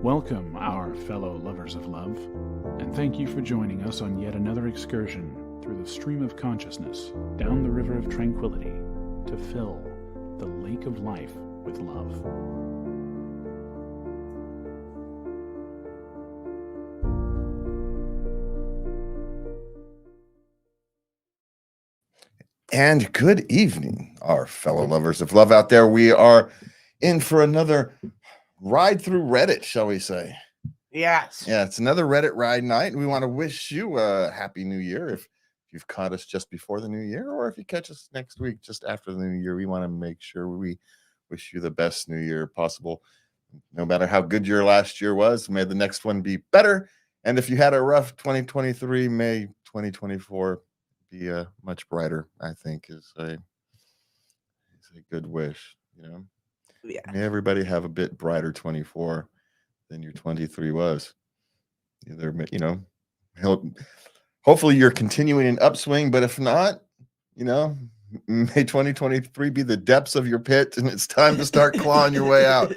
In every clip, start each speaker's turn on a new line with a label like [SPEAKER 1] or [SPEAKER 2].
[SPEAKER 1] Welcome, our fellow lovers of love, and thank you for joining us on yet another excursion through the stream of consciousness, down the river of tranquility, to fill the lake of life with love.
[SPEAKER 2] And good evening, our fellow lovers of love out there. We are in for another ride through Reddit, shall we say?
[SPEAKER 3] Yes.
[SPEAKER 2] Yeah, it's another Reddit ride night, and we want to wish you a happy new year if you've caught us just before the new year, or if you catch us next week just after the new year. We want to make sure we wish you the best new year possible. No matter how good your last year was, may the next one be better. And if you had a rough 2023, may 2024 be much brighter, I think is a good wish,
[SPEAKER 3] Yeah.
[SPEAKER 2] May everybody have a bit brighter 24 than your 23 was. Either, hopefully you're continuing an upswing, but if not, may 2023 be the depths of your pit and it's time to start clawing your way out.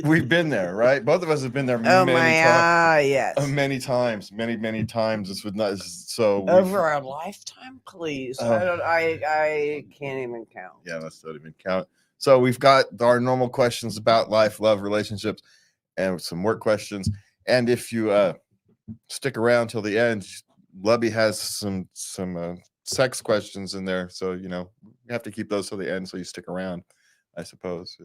[SPEAKER 2] We've been there, right? Both of us have been there many times.
[SPEAKER 3] Yes.
[SPEAKER 2] Many times. This would not so
[SPEAKER 3] Over a lifetime, please. I can't even count.
[SPEAKER 2] Yeah, let's not even count. So we've got our normal questions about life, love, relationships, and some work questions. And if you stick around till the end, Lubby has some sex questions in there. So, you have to keep those till the end so you stick around, I suppose.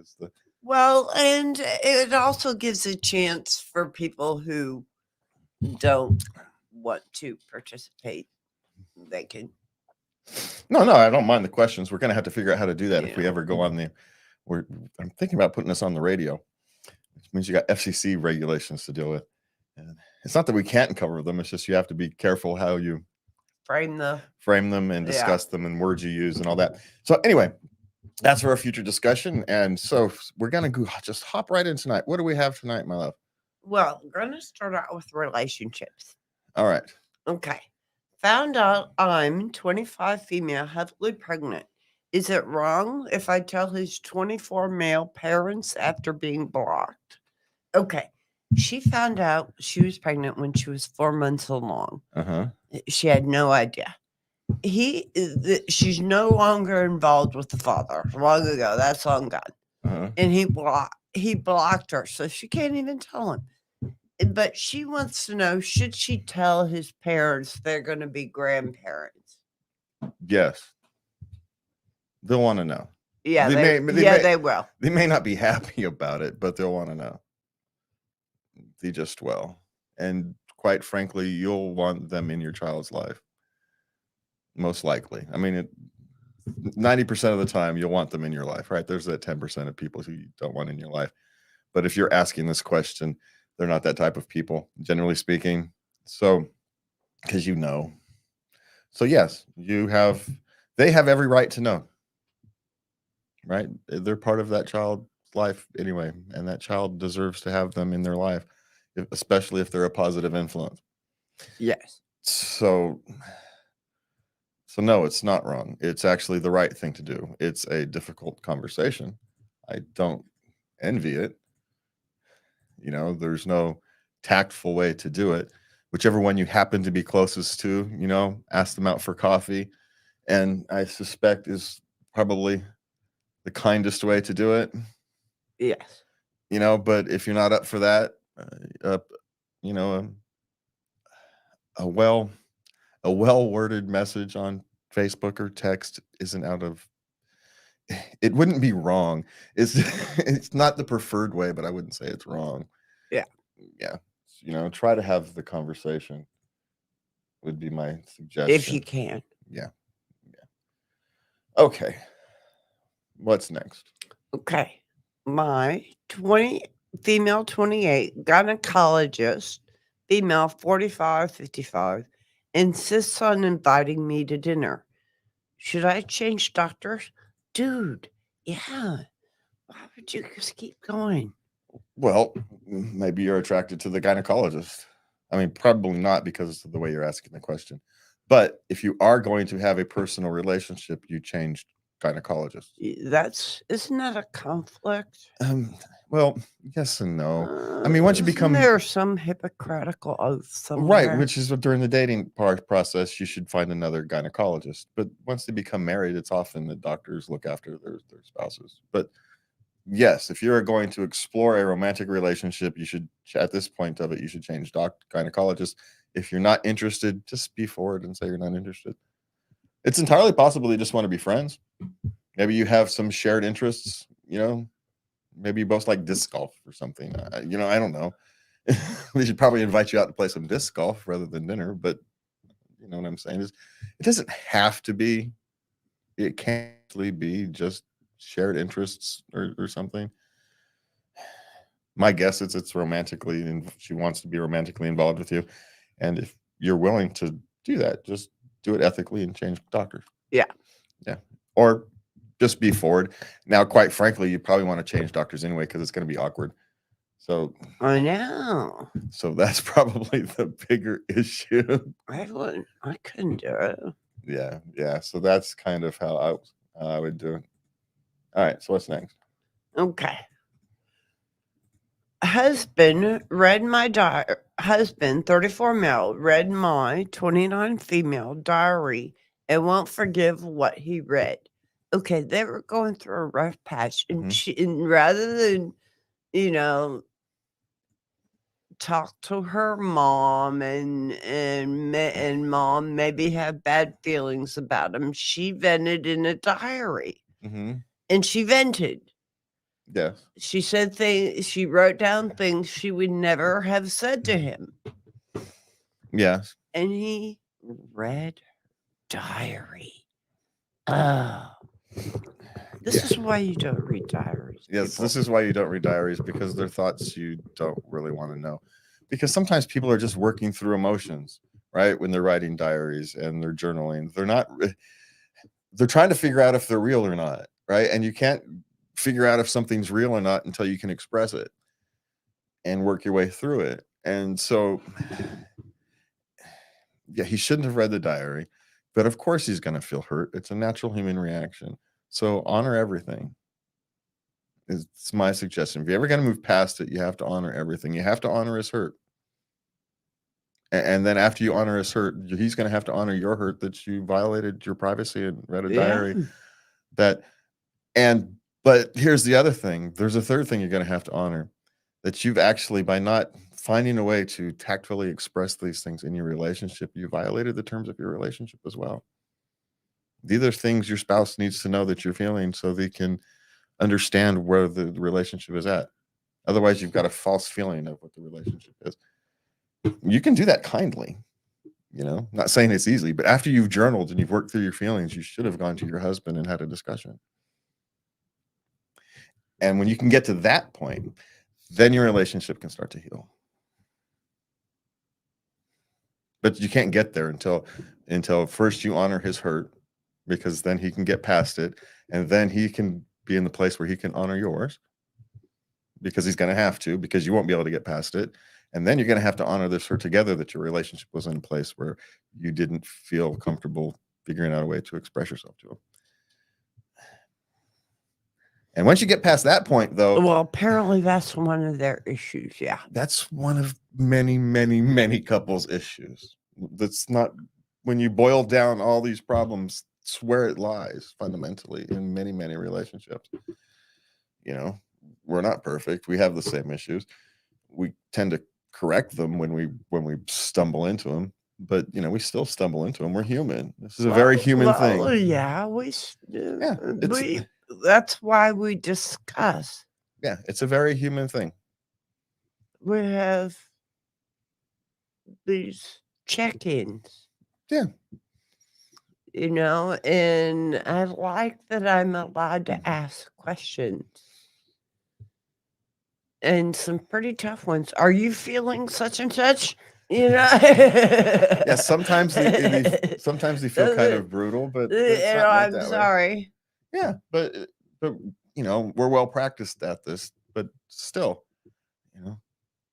[SPEAKER 3] Well, and it also gives a chance for people who don't want to participate. They can.
[SPEAKER 2] No, I don't mind the questions. We're going to have to figure out how to do that if we ever go on I'm thinking about putting this on the radio, which means you got FCC regulations to deal with. And it's not that we can't cover them. It's just you have to be careful how you frame them and discuss them and words you use and all that. So anyway, that's for a future discussion. And so we're going to just hop right in tonight. What do we have tonight, my love?
[SPEAKER 3] Well, we're going to start out with relationships.
[SPEAKER 2] All right.
[SPEAKER 3] Okay. Found out I'm 25 female, heavily pregnant. Is it wrong if I tell his 24 male parents after being blocked? Okay. She found out she was pregnant when she was 4 months along.
[SPEAKER 2] Uh-huh.
[SPEAKER 3] She had no idea. She's no longer involved with the father. Long ago. That's long gone.
[SPEAKER 2] Uh-huh.
[SPEAKER 3] And he blocked her, so she can't even tell him. But she wants to know, should she tell his parents they're going to be grandparents?
[SPEAKER 2] Yes. They'll want to know.
[SPEAKER 3] Yeah, they will.
[SPEAKER 2] They may not be happy about it, but they'll want to know. They just will. And quite frankly, you'll want them in your child's life. Most likely. I mean, 90% of the time, you'll want them in your life, right? There's that 10% of people who you don't want in your life. But if you're asking this question, they're not that type of people, generally speaking. So, because So, yes, they have every right to know, right? They're part of that child's life anyway, and that child deserves to have them in their life, especially if they're a positive influence.
[SPEAKER 3] Yes.
[SPEAKER 2] So no, it's not wrong. It's actually the right thing to do. It's a difficult conversation. I don't envy it. There's no tactful way to do it. Whichever one you happen to be closest to, ask them out for coffee. And I suspect is probably the kindest way to do it.
[SPEAKER 3] Yes.
[SPEAKER 2] But if you're not up for that, a well-worded message on Facebook or text isn't it wouldn't be wrong. It's not the preferred way, but I wouldn't say it's wrong. Yeah. Try to have the conversation would be my suggestion.
[SPEAKER 3] If you can.
[SPEAKER 2] Yeah. Okay. What's next?
[SPEAKER 3] Okay. My female 28 gynecologist, female 45, 55, insists on inviting me to dinner. Should I change doctors? Dude, yeah. Why would you just keep going?
[SPEAKER 2] Well, maybe you're attracted to the gynecologist. I mean, probably not because of the way you're asking the question. But if you are going to have a personal relationship, you change gynecologist.
[SPEAKER 3] Isn't that a conflict?
[SPEAKER 2] Well, yes and no. I mean, once you
[SPEAKER 3] Isn't
[SPEAKER 2] become
[SPEAKER 3] there some hypocritical oath
[SPEAKER 2] right,
[SPEAKER 3] somewhere?
[SPEAKER 2] which is during the dating process, you should find another gynecologist. But once they become married, it's often that doctors look after their spouses. But yes, if you're going to explore a romantic relationship, you should, at this point of it, you should change gynecologist. If you're not interested, just be forward and say you're not interested. It's entirely possible you just want to be friends. Maybe you have some shared interests, maybe you both like disc golf or something. I don't know. We should probably invite you out to play some disc golf rather than dinner, but you know what I'm saying is it doesn't have to be. It can actually be just shared interests or something. My guess is it's romantically, and she wants to be romantically involved with you. And if you're willing to do that, just do it ethically and change doctors.
[SPEAKER 3] Yeah.
[SPEAKER 2] Yeah. Or just be forward. Now, quite frankly, you probably want to change doctors anyway because it's going to be awkward. So
[SPEAKER 3] I know.
[SPEAKER 2] So that's probably the bigger issue.
[SPEAKER 3] I couldn't do it.
[SPEAKER 2] Yeah. So that's kind of how I would do it. All right. So what's next?
[SPEAKER 3] Okay. Husband read my diary. Husband, 34 male, read my 29 female diary and won't forgive what he read. Okay, they were going through a rough patch, and and rather than, talk to her mom and mom maybe have bad feelings about him, she vented in a diary, and she vented.
[SPEAKER 2] Yes.
[SPEAKER 3] She said things. She wrote down things she would never have said to him.
[SPEAKER 2] Yes.
[SPEAKER 3] And he read diary. Oh. This is why you don't read diaries.
[SPEAKER 2] Yes,
[SPEAKER 3] people.
[SPEAKER 2] this is why you don't read diaries, because they're thoughts you don't really want to know. Because sometimes people are just working through emotions, right? When they're writing diaries and they're journaling, they're trying to figure out if they're real or not, right? And you can't figure out if something's real or not until you can express it and work your way through it. And so, yeah, he shouldn't have read the diary, but of course he's going to feel hurt. It's a natural human reaction. So honor everything. It's my suggestion. If you're ever going to move past it, you have to honor everything. You have to honor his hurt. And then after you honor his hurt, he's going to have to honor your hurt that you violated your privacy and read a diary. But here's the other thing. There's a third thing you're going to have to honor, that you've actually, by not finding a way to tactfully express these things in your relationship, you violated the terms of your relationship as well. These are things your spouse needs to know that you're feeling so they can understand where the relationship is at. Otherwise, you've got a false feeling of what the relationship is. You can do that kindly, not saying it's easy, but after you've journaled and you've worked through your feelings, you should have gone to your husband and had a discussion. And when you can get to that point, then your relationship can start to heal. But you can't get there until first you honor his hurt, because then he can get past it, and then he can be in the place where he can honor yours, because he's going to have to, because you won't be able to get past it. And then you're going to have to honor this hurt together, that your relationship was in a place where you didn't feel comfortable figuring out a way to express yourself to him. And once you get past that point, though...
[SPEAKER 3] Well, apparently that's one of their issues, yeah.
[SPEAKER 2] That's one of many, many, many couples' issues. That's not... When you boil down all these problems, it's where it lies fundamentally in many, many relationships. We're not perfect. We have the same issues. We tend to correct them when we stumble into them, but we still stumble into them. We're human. This is a very human thing.
[SPEAKER 3] Yeah, that's why we discuss.
[SPEAKER 2] Yeah, it's a very human thing.
[SPEAKER 3] We have these check-ins.
[SPEAKER 2] Yeah.
[SPEAKER 3] And I like that I'm allowed to ask questions. And some pretty tough ones. Are you feeling such and such?
[SPEAKER 2] Yeah, sometimes they feel kind of brutal, but
[SPEAKER 3] I'm sorry.
[SPEAKER 2] Yeah, but we're well practiced at this, but still,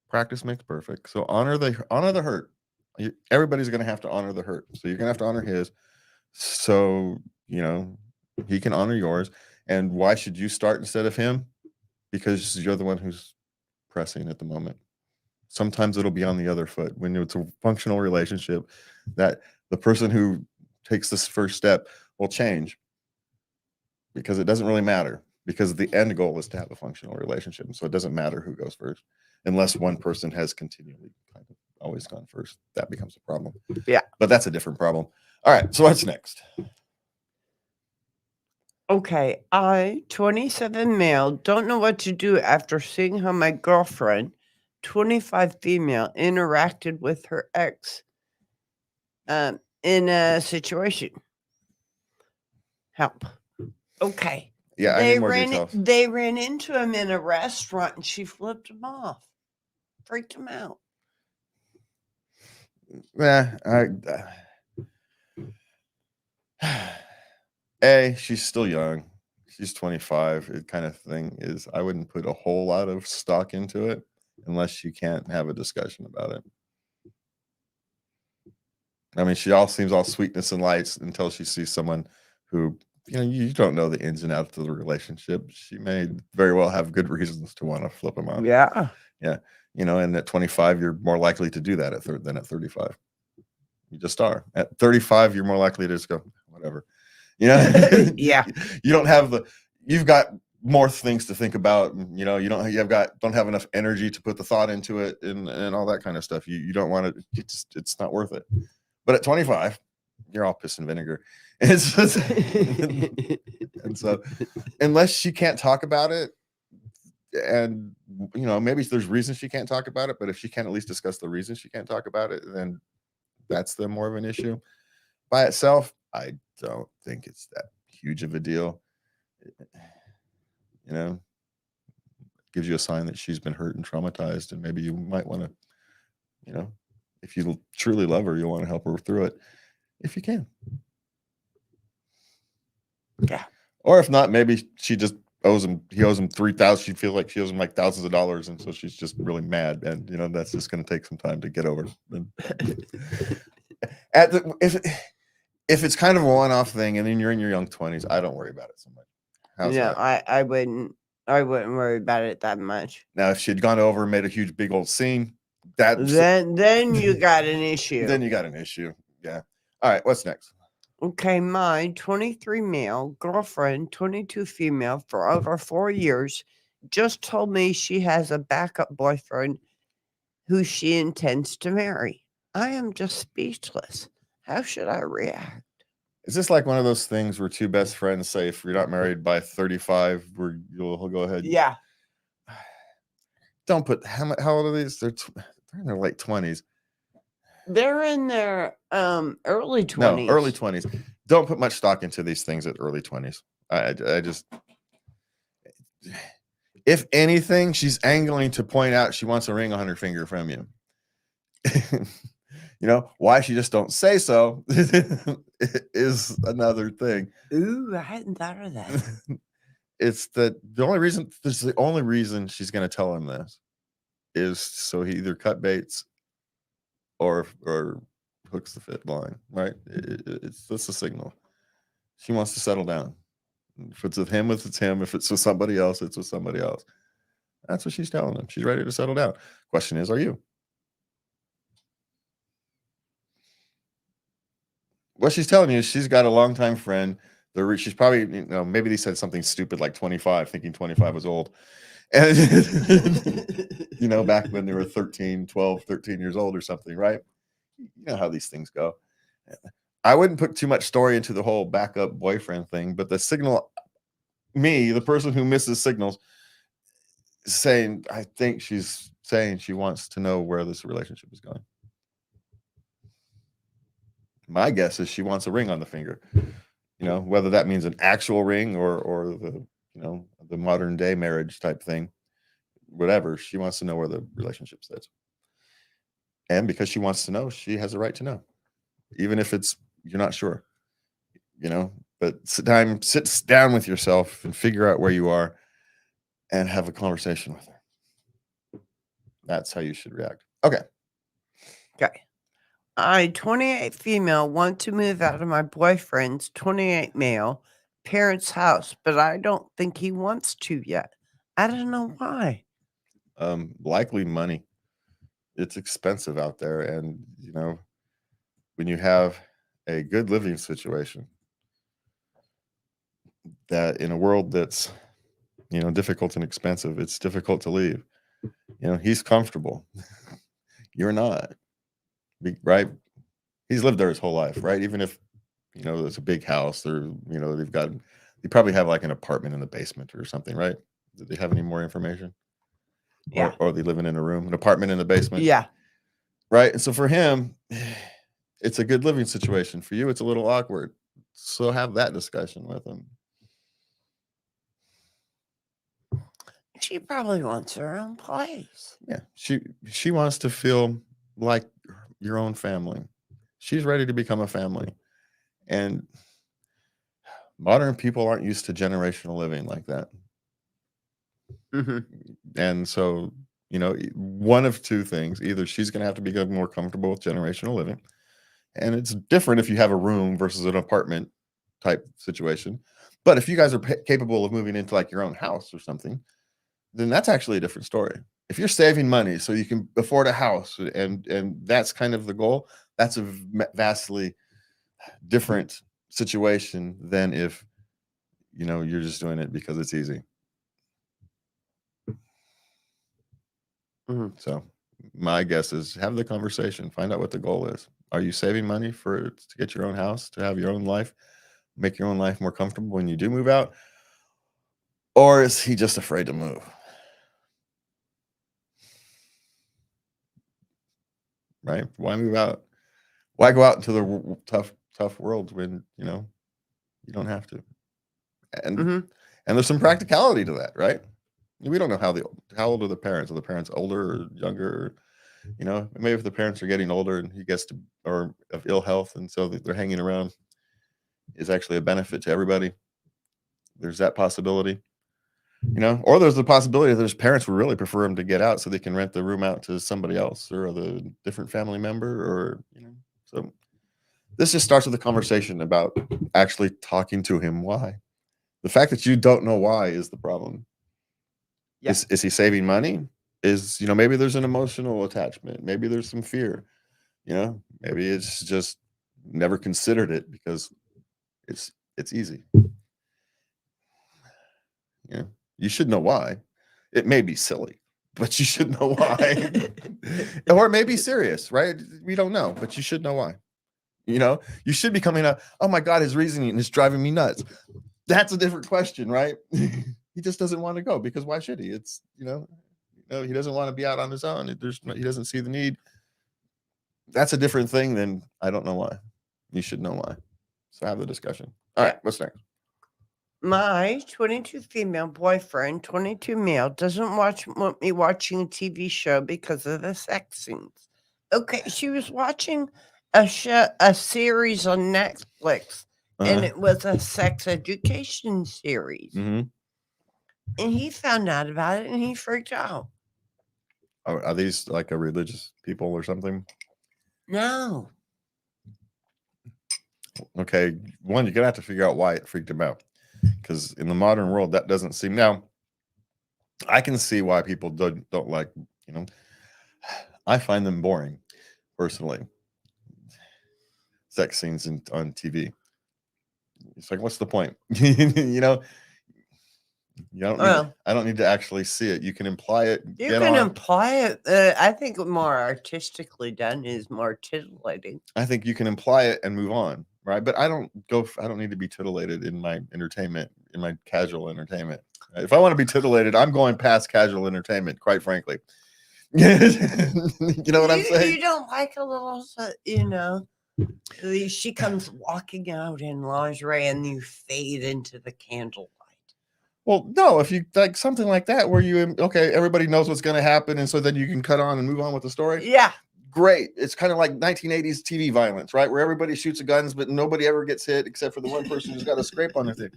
[SPEAKER 2] practice makes perfect. So honor the hurt. Everybody's going to have to honor the hurt. So you're going to have to honor his. So He can honor yours. And why should you start instead of him? Because you're the one who's pressing at the moment. Sometimes it'll be on the other foot when it's a functional relationship, that the person who takes this first step will change, because it doesn't really matter, because the end goal is to have a functional relationship. And so it doesn't matter who goes first, unless one person has continually kind of always gone first. That becomes a problem.
[SPEAKER 3] Yeah.
[SPEAKER 2] But that's a different problem. All right. So what's next?
[SPEAKER 3] Okay, I, 27 male, don't know what to do after seeing how my girlfriend, 25 female, interacted with her ex in a situation. Help. Okay.
[SPEAKER 2] Yeah, I need more details.
[SPEAKER 3] They ran into him in a restaurant and she flipped him off. Freaked him out.
[SPEAKER 2] She's still young. She's 25. It kind of thing is, I wouldn't put a whole lot of stock into it unless you can't have a discussion about it. I mean, she all seems all sweetness and lights until she sees someone who, you don't know the ins and outs of the relationship. She may very well have good reasons to want to flip him off.
[SPEAKER 3] Yeah.
[SPEAKER 2] Yeah. And at 25, you're more likely to do that than at 35. You just are. At 35, you're more likely to just go, whatever.
[SPEAKER 3] Yeah.
[SPEAKER 2] You don't have you've got more things to think about. You don't have enough energy to put the thought into it and all that kind of stuff. You don't want to, it's not worth it. But at 25, you're all piss and vinegar. And so unless she can't talk about it, and maybe there's reasons she can't talk about it, but if she can't at least discuss the reasons she can't talk about it, then that's the more of an issue. By itself, I don't think it's that huge of a deal. Gives you a sign that she's been hurt and traumatized, and maybe you might want to, if you truly love her, you'll want to help her through it if you can.
[SPEAKER 3] Yeah.
[SPEAKER 2] Or if not, maybe she just he owes him $3,000. She feels like she owes him like thousands of dollars, and so she's just really mad, and that's just going to take some time to get over. If it's kind of a one-off thing, and then you're in your young 20s, I don't worry about it so much. How's that?
[SPEAKER 3] I wouldn't worry about it that much.
[SPEAKER 2] Now, if she had gone over and made a huge big old scene,
[SPEAKER 3] then you got an issue.
[SPEAKER 2] Then you got an issue. Yeah. All right. What's next?
[SPEAKER 3] Okay, my 23 male girlfriend, 22 female, for over 4 years, just told me she has a backup boyfriend who she intends to marry. I am just speechless. How should I react?
[SPEAKER 2] Is this like one of those things where two best friends say, if you're not married by 35, you'll go ahead?
[SPEAKER 3] Yeah.
[SPEAKER 2] Don't put, how old are these? They're in their late 20s.
[SPEAKER 3] They're in their early 20s.
[SPEAKER 2] No, early 20s. Don't put much stock into these things at early 20s. I just, if anything, she's angling to point out she wants a ring on her finger from you. Why she just don't say so is another thing.
[SPEAKER 3] Ooh, I hadn't thought of that.
[SPEAKER 2] It's the only reason she's going to tell him this is so he either cut baits or hooks the fit line, right? That's a signal. She wants to settle down. If it's with him, it's him. If it's with somebody else, it's with somebody else. That's what she's telling him. She's ready to settle down. Question is, are you? What she's telling you is she's got a longtime friend. She's probably, maybe they said something stupid like 25, thinking 25 was old. And, back when they were 13 years old or something, right? You know how these things go. I wouldn't put too much story into the whole backup boyfriend thing, but the signal, the person who misses signals, I think she's saying she wants to know where this relationship is going. My guess is she wants a ring on the finger, whether that means an actual ring or the modern day marriage type thing, whatever. She wants to know where the relationship sits. And because she wants to know, she has a right to know, even if you're not sure, but sit down with yourself and figure out where you are and have a conversation with her. That's how you should react. Okay. I,
[SPEAKER 3] 28 female, want to move out of my boyfriend's 28 male parents' house, but I don't think he wants to yet. I don't know why.
[SPEAKER 2] Likely money. It's expensive out there, and when you have a good living situation, that in a world that's difficult and expensive, it's difficult to leave. He's comfortable. You're not, right? He's lived there his whole life, right? Even if there's a big house, or they probably have like an apartment in the basement or something, right? Do they have any more information?
[SPEAKER 3] Yeah.
[SPEAKER 2] Or are they living in an apartment in the basement?
[SPEAKER 3] Yeah.
[SPEAKER 2] Right. And so for him, it's a good living situation. For you, it's a little awkward. So have that discussion with him.
[SPEAKER 3] She probably wants her own place.
[SPEAKER 2] Yeah. She wants to feel like your own family. She's ready to become a family. And modern people aren't used to generational living like that.
[SPEAKER 3] Mm-hmm.
[SPEAKER 2] And so, one of two things: either she's going to have to become more comfortable with generational living, and it's different if you have a room versus an apartment type situation. But if you guys are capable of moving into like your own house or something, then that's actually a different story. If you're saving money so you can afford a house, and that's kind of the goal, that's a vastly different situation than if you're just doing it because it's easy.
[SPEAKER 3] Mm-hmm.
[SPEAKER 2] So my guess is have the conversation, find out what the goal is. Are you saving money to get your own house, to have your own life, make your own life more comfortable when you do move out? Or is he just afraid to move? Right? Why move out? Why go out into the tough world when you don't have to? And
[SPEAKER 3] Mm-hmm.
[SPEAKER 2] and there's some practicality to that, right? We don't know how old are the parents? Are the parents older or younger? Maybe if the parents are getting older and he gets to, or of ill health, and so they're hanging around, is actually a benefit to everybody. There's that possibility, or there's the possibility that his parents would really prefer him to get out so they can rent the room out to somebody else or the different family member, or so this just starts with a conversation about actually talking to him. Why? The fact that you don't know why is the problem.
[SPEAKER 3] Yeah.
[SPEAKER 2] Is he saving money? Is maybe there's an emotional attachment, maybe there's some fear, maybe it's just never considered it because it's easy. You should know why. It may be silly, but you should know why. Or it may be serious, right? We don't know, but you should know why. You should be coming up, oh my God, his reasoning is driving me nuts. That's a different question, right? He just doesn't want to go because why should he? It's he doesn't want to be out on his own. He doesn't see the need. That's a different thing than I don't know why. You should know why. So have the discussion. All right, what's next?
[SPEAKER 3] My 22 female boyfriend, 22 male, doesn't want me watching a TV show because of the sex scenes. Okay, she was watching a series on Netflix, and it was a sex education series.
[SPEAKER 2] Mm-hmm.
[SPEAKER 3] And he found out about it, and he freaked out.
[SPEAKER 2] Are these like a religious people or something?
[SPEAKER 3] No.
[SPEAKER 2] Okay, one, you're gonna have to figure out why it freaked him out, because in the modern world that doesn't seem. Now I can see why people don't like, I find them boring personally, sex scenes on TV. It's like, what's the point? I don't need to actually see it. You can imply it.
[SPEAKER 3] You can imply it. I think more artistically done is more titillating.
[SPEAKER 2] I think you can imply it and move on, right? But I don't need to be titillated in my entertainment, in my casual entertainment. If I want to be titillated, I'm going past casual entertainment, quite frankly. You know what I'm saying?
[SPEAKER 3] You don't like a little, she comes walking out in lingerie and you fade into the candlelight.
[SPEAKER 2] Well, no, if you like something like that where everybody knows what's going to happen, and so then you can cut on and move on with the story.
[SPEAKER 3] Yeah.
[SPEAKER 2] Great. It's kind of like 1980s TV violence, right? Where everybody shoots guns, but nobody ever gets hit except for the one person who's got a scrape on their thing.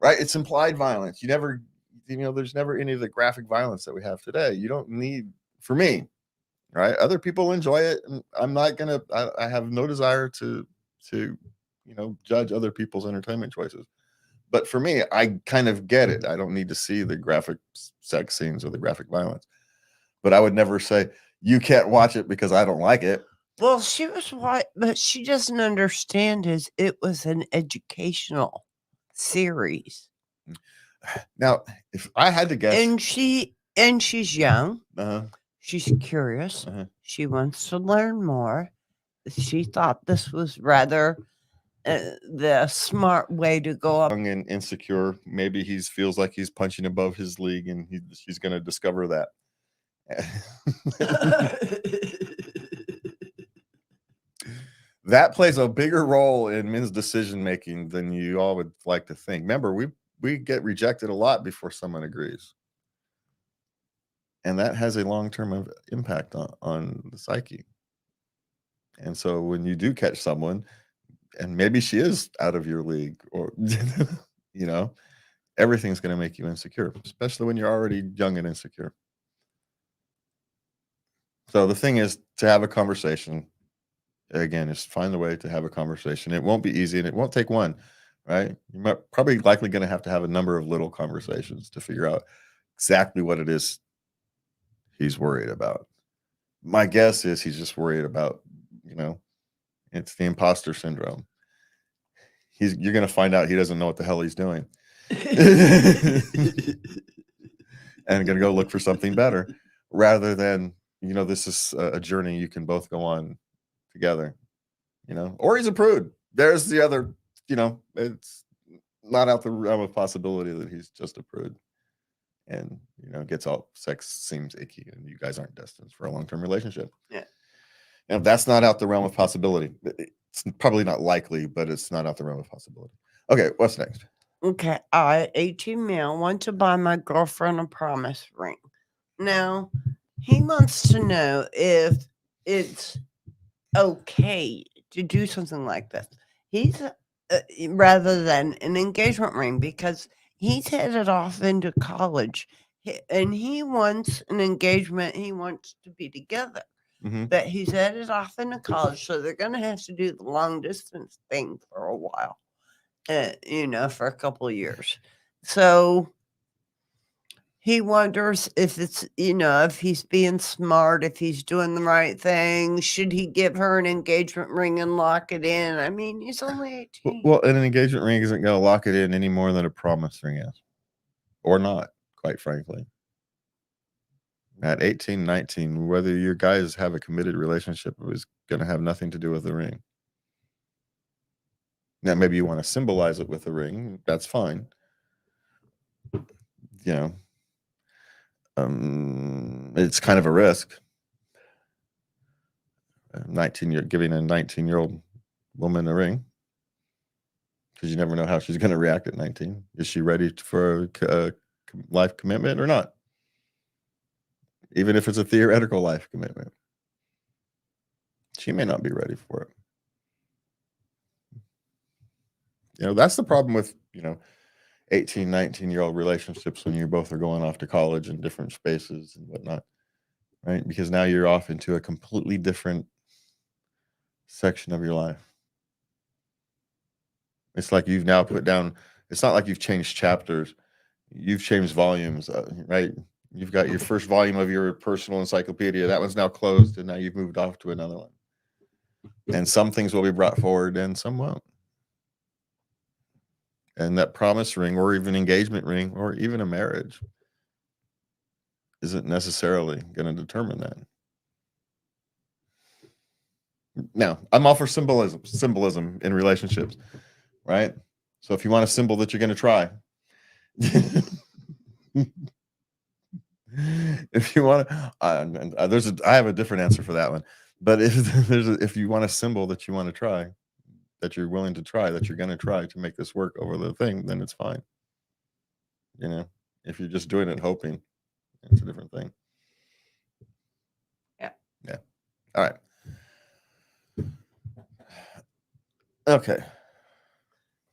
[SPEAKER 2] Right? It's implied violence. You never, there's never any of the graphic violence that we have today. You don't need, for me, right? Other people enjoy it. And I'm not going to, I have no desire to judge other people's entertainment choices. But for me, I kind of get it. I don't need to see the graphic sex scenes or the graphic violence. But I would never say, you can't watch it because I don't like it.
[SPEAKER 3] Well, she was white, but she doesn't understand it was an educational series.
[SPEAKER 2] Now, if I had to guess,
[SPEAKER 3] And she's young.
[SPEAKER 2] uh-huh,
[SPEAKER 3] She's curious.
[SPEAKER 2] uh-huh.
[SPEAKER 3] She wants to learn more. She thought this was rather the smart way to go up.
[SPEAKER 2] Young and insecure, maybe he feels like he's punching above his league, and she's going to discover that. That plays a bigger role in men's decision making than you all would like to think. Remember, we get rejected a lot before someone agrees, and that has a long-term impact on the psyche. And so when you do catch someone, and maybe she is out of your league, or everything's going to make you insecure, especially when you're already young and insecure. So the thing is to have a conversation. Again, is find a way to have a conversation. It won't be easy, and it won't take one, right? You're probably likely going to have a number of little conversations to figure out exactly what it is he's worried about. My guess is he's just worried about, it's the imposter syndrome. You're going to find out he doesn't know what the hell he's doing. And going to go look for something better, rather than, this is a journey you can both go on together, or he's a prude. There's the other, it's not out the realm of possibility that he's just a prude, and gets all sex seems icky, and you guys aren't destined for a long-term relationship.
[SPEAKER 3] Yeah.
[SPEAKER 2] And that's not out the realm of possibility. It's probably not likely, but it's not out the realm of possibility. Okay, what's next?
[SPEAKER 3] Okay, I, 18 male, want to buy my girlfriend a promise ring. Now, he wants to know if it's okay to do something like this. He's rather than an engagement ring, because he's headed off into college, and he wants an engagement. He wants to be together, but he's headed off into college, so they're going to have to do the long distance thing for a while, for a couple of years. So he wonders if it's, if he's being smart, if he's doing the right thing. Should he give her an engagement ring and lock it in? I mean, he's only 18.
[SPEAKER 2] Well, an engagement ring isn't going to lock it in any more than a promise ring is, or not, quite frankly. At 18, 19, whether you guys have a committed relationship is going to have nothing to do with the ring. Now, maybe you want to symbolize it with a ring. That's fine. It's kind of a risk. Giving a 19-year-old woman a ring, because you never know how she's going to react at 19. Is she ready for a life commitment or not? Even if it's a theoretical life commitment, she may not be ready for it. That's the problem with 18, 19-year-old relationships, when you both are going off to college in different spaces and whatnot, right? Because now you're off into a completely different section of your life. It's like you've now put down, it's not like you've changed chapters, you've changed volumes, right? You've got your first volume of your personal encyclopedia, that one's now closed, and now you've moved off to another one. And some things will be brought forward and some won't. And that promise ring, or even engagement ring, or even a marriage, isn't necessarily going to determine that. Now, I'm all for symbolism in relationships, right? So if you want a symbol that you're going to try, if you want to, I have a different answer for that one. But if you want a symbol that you want to try, that you're willing to try, that you're going to try to make this work over the thing, then it's fine. If you're just doing it hoping, it's a different thing.
[SPEAKER 3] Yeah.
[SPEAKER 2] All right. Okay.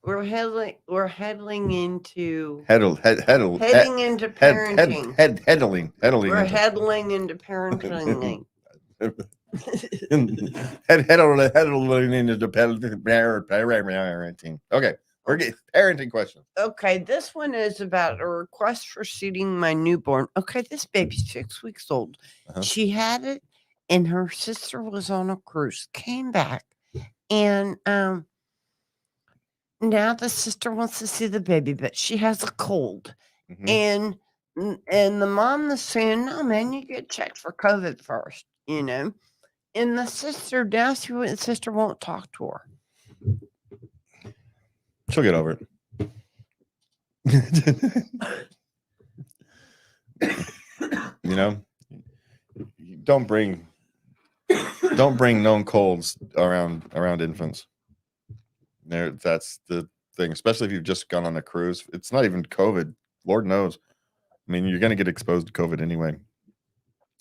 [SPEAKER 3] We're heading into
[SPEAKER 2] Heading
[SPEAKER 3] parenting.
[SPEAKER 2] Headling.
[SPEAKER 3] We're headling into parenting.
[SPEAKER 2] Heading into the parenting. Okay, we're getting parenting questions.
[SPEAKER 3] Okay, this one is about a request for seating my newborn. Okay, this baby's 6 weeks old.
[SPEAKER 2] Uh-huh.
[SPEAKER 3] She had it, and her sister was on a cruise, came back, and now the sister wants to see the baby, but she has a cold.
[SPEAKER 2] Mhm.
[SPEAKER 3] And the mom is saying, "No, man, you get checked for COVID first," you know? And the sister sister won't talk to her.
[SPEAKER 2] She'll get over it. You know, don't bring known colds around infants. That's the thing, especially if you've just gone on a cruise. It's not even COVID. Lord knows. I mean, you're going to get exposed to COVID anyway,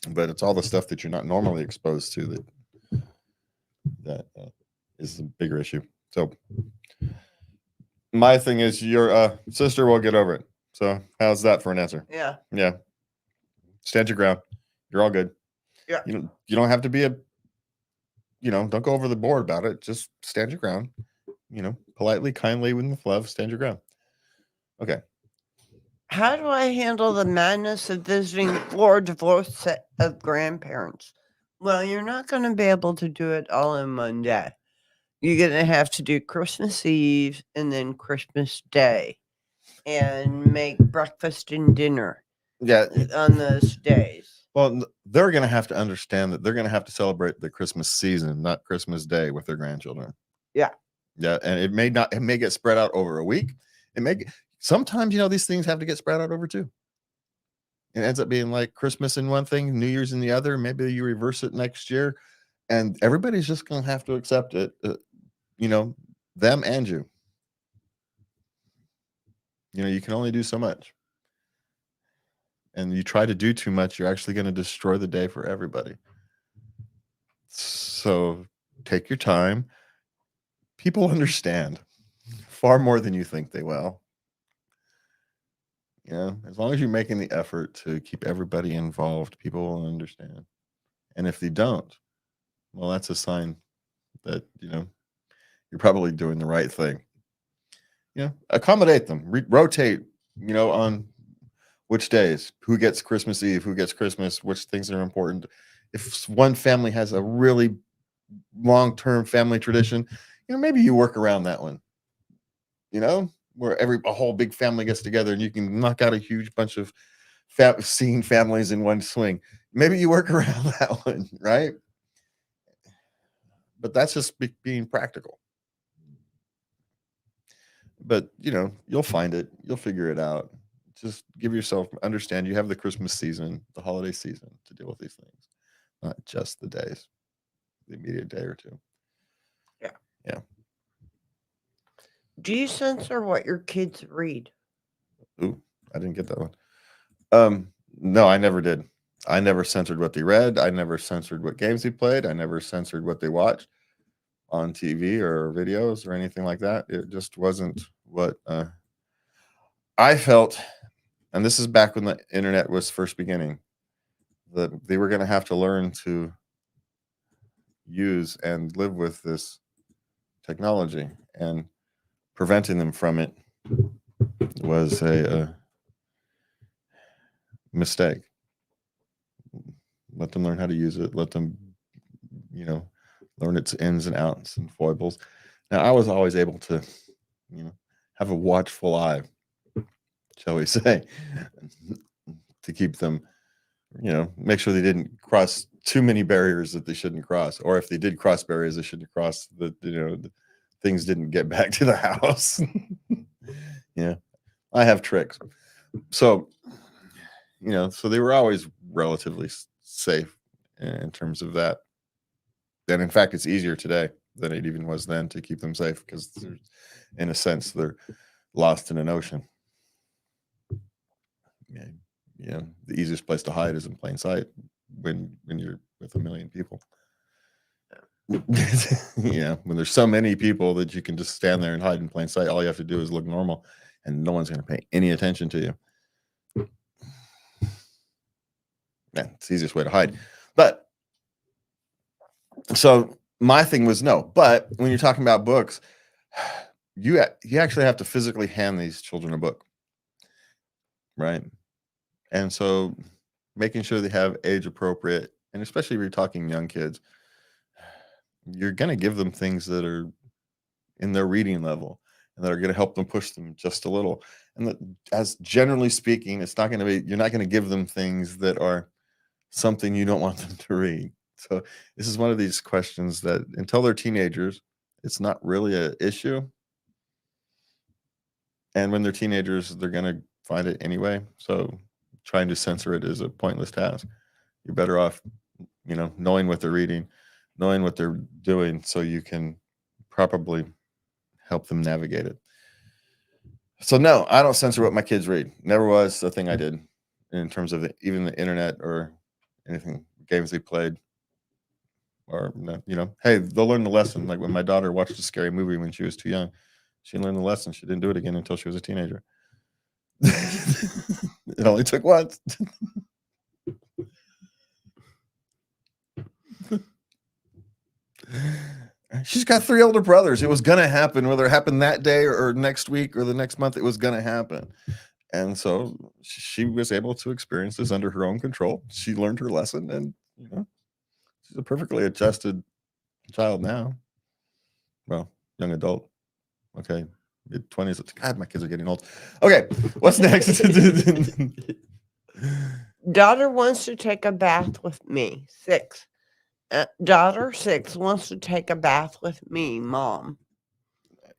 [SPEAKER 2] but it's all the stuff that you're not normally exposed to that is a bigger issue. So my thing is your sister will get over it. So how's that for an answer?
[SPEAKER 3] Yeah.
[SPEAKER 2] Yeah. Stand your ground. You're all good.
[SPEAKER 3] Yeah.
[SPEAKER 2] You don't have to be don't go over the board about it. Just stand your ground. Politely, kindly, with love, stand your ground. Okay.
[SPEAKER 3] How do I handle the madness of visiting 4 divorced set of grandparents? Well, you're not going to be able to do it all in one day. You're going to have to do Christmas Eve and then Christmas Day and make breakfast and dinner on those days.
[SPEAKER 2] Well, they're going to have to understand that they're going to have to celebrate the Christmas season, not Christmas Day with their grandchildren.
[SPEAKER 3] Yeah.
[SPEAKER 2] Yeah. And it may get spread out over a week. Sometimes, these things have to get spread out over 2. It ends up being like Christmas in one thing, New Year's in the other. Maybe you reverse it next year, and everybody's just going to have to accept it. Them and you. You can only do so much. And you try to do too much, you're actually going to destroy the day for everybody. So take your time. People understand far more than you think they will. As long as you're making the effort to keep everybody involved, people will understand. And if they don't, well, that's a sign that, you're probably doing the right thing. Accommodate them, rotate, on which days, who gets Christmas Eve, who gets Christmas, which things are important. If one family has a really long-term family tradition, maybe you work around that one, where a whole big family gets together and you can knock out a huge bunch of seeing families in one swing. Maybe you work around that one, right? But that's just being practical. But, you'll find it. You'll figure it out. Just understand you have the Christmas season, the holiday season to deal with these things, not just the days, the immediate day or 2.
[SPEAKER 3] Yeah.
[SPEAKER 2] Yeah.
[SPEAKER 3] Do you censor what your kids read?
[SPEAKER 2] Ooh, I didn't get that one. No, I never did. I never censored what they read. I never censored what games they played. I never censored what they watched on TV or videos or anything like that. It just wasn't what I felt. And this is back when the internet was first beginning, that they were going to have to learn to use and live with this technology, and preventing them from it was a mistake. Let them learn how to use it. Let them, learn its ins and outs and foibles. Now, I was always able to, have a watchful eye, shall we say, to keep them, make sure they didn't cross too many barriers that they shouldn't cross, or if they did cross barriers they shouldn't cross, the things didn't get back to the house. Yeah, I have tricks. So, so they were always relatively safe in terms of that. And in fact, it's easier today than it even was then to keep them safe, because in a sense they're lost in an ocean. Yeah, the easiest place to hide is in plain sight when you're with a million people. Yeah, when there's so many people that you can just stand there and hide in plain sight. All you have to do is look normal, and no one's going to pay any attention to you. Yeah, it's the easiest way to hide. But So my thing was no. But when you're talking about books, you actually have to physically hand these children a book, right? And so making sure they have age appropriate, and especially if you're talking young kids, you're going to give them things that are in their reading level and that are going to help them push them just a little. And that, as generally speaking, it's not going to be, you're not going to give them things that are something you don't want them to read. So this is one of these questions that until they're teenagers, it's not really an issue. And when they're teenagers, they're going to find it anyway. So trying to censor it is a pointless task. You're better off, knowing what they're reading, knowing what they're doing, so you can probably help them navigate it. So no, I don't censor what my kids read. Never was a thing I did in terms of even the internet or anything, games they played. Or, hey, they'll learn the lesson. Like when my daughter watched a scary movie when she was too young, she learned the lesson. She didn't do it again until she was a teenager. It only took once. She's got 3 older brothers. It was going to happen, whether it happened that day or next week or the next month, it was going to happen. And so she was able to experience this under her own control. She learned her lesson, and, she's a perfectly adjusted child now. Well, young adult. Okay. Mid-20s. God, my kids are getting old. Okay. What's next?
[SPEAKER 3] Daughter wants to take a bath with me. 6. Daughter 6 wants to take a bath with me, Mom.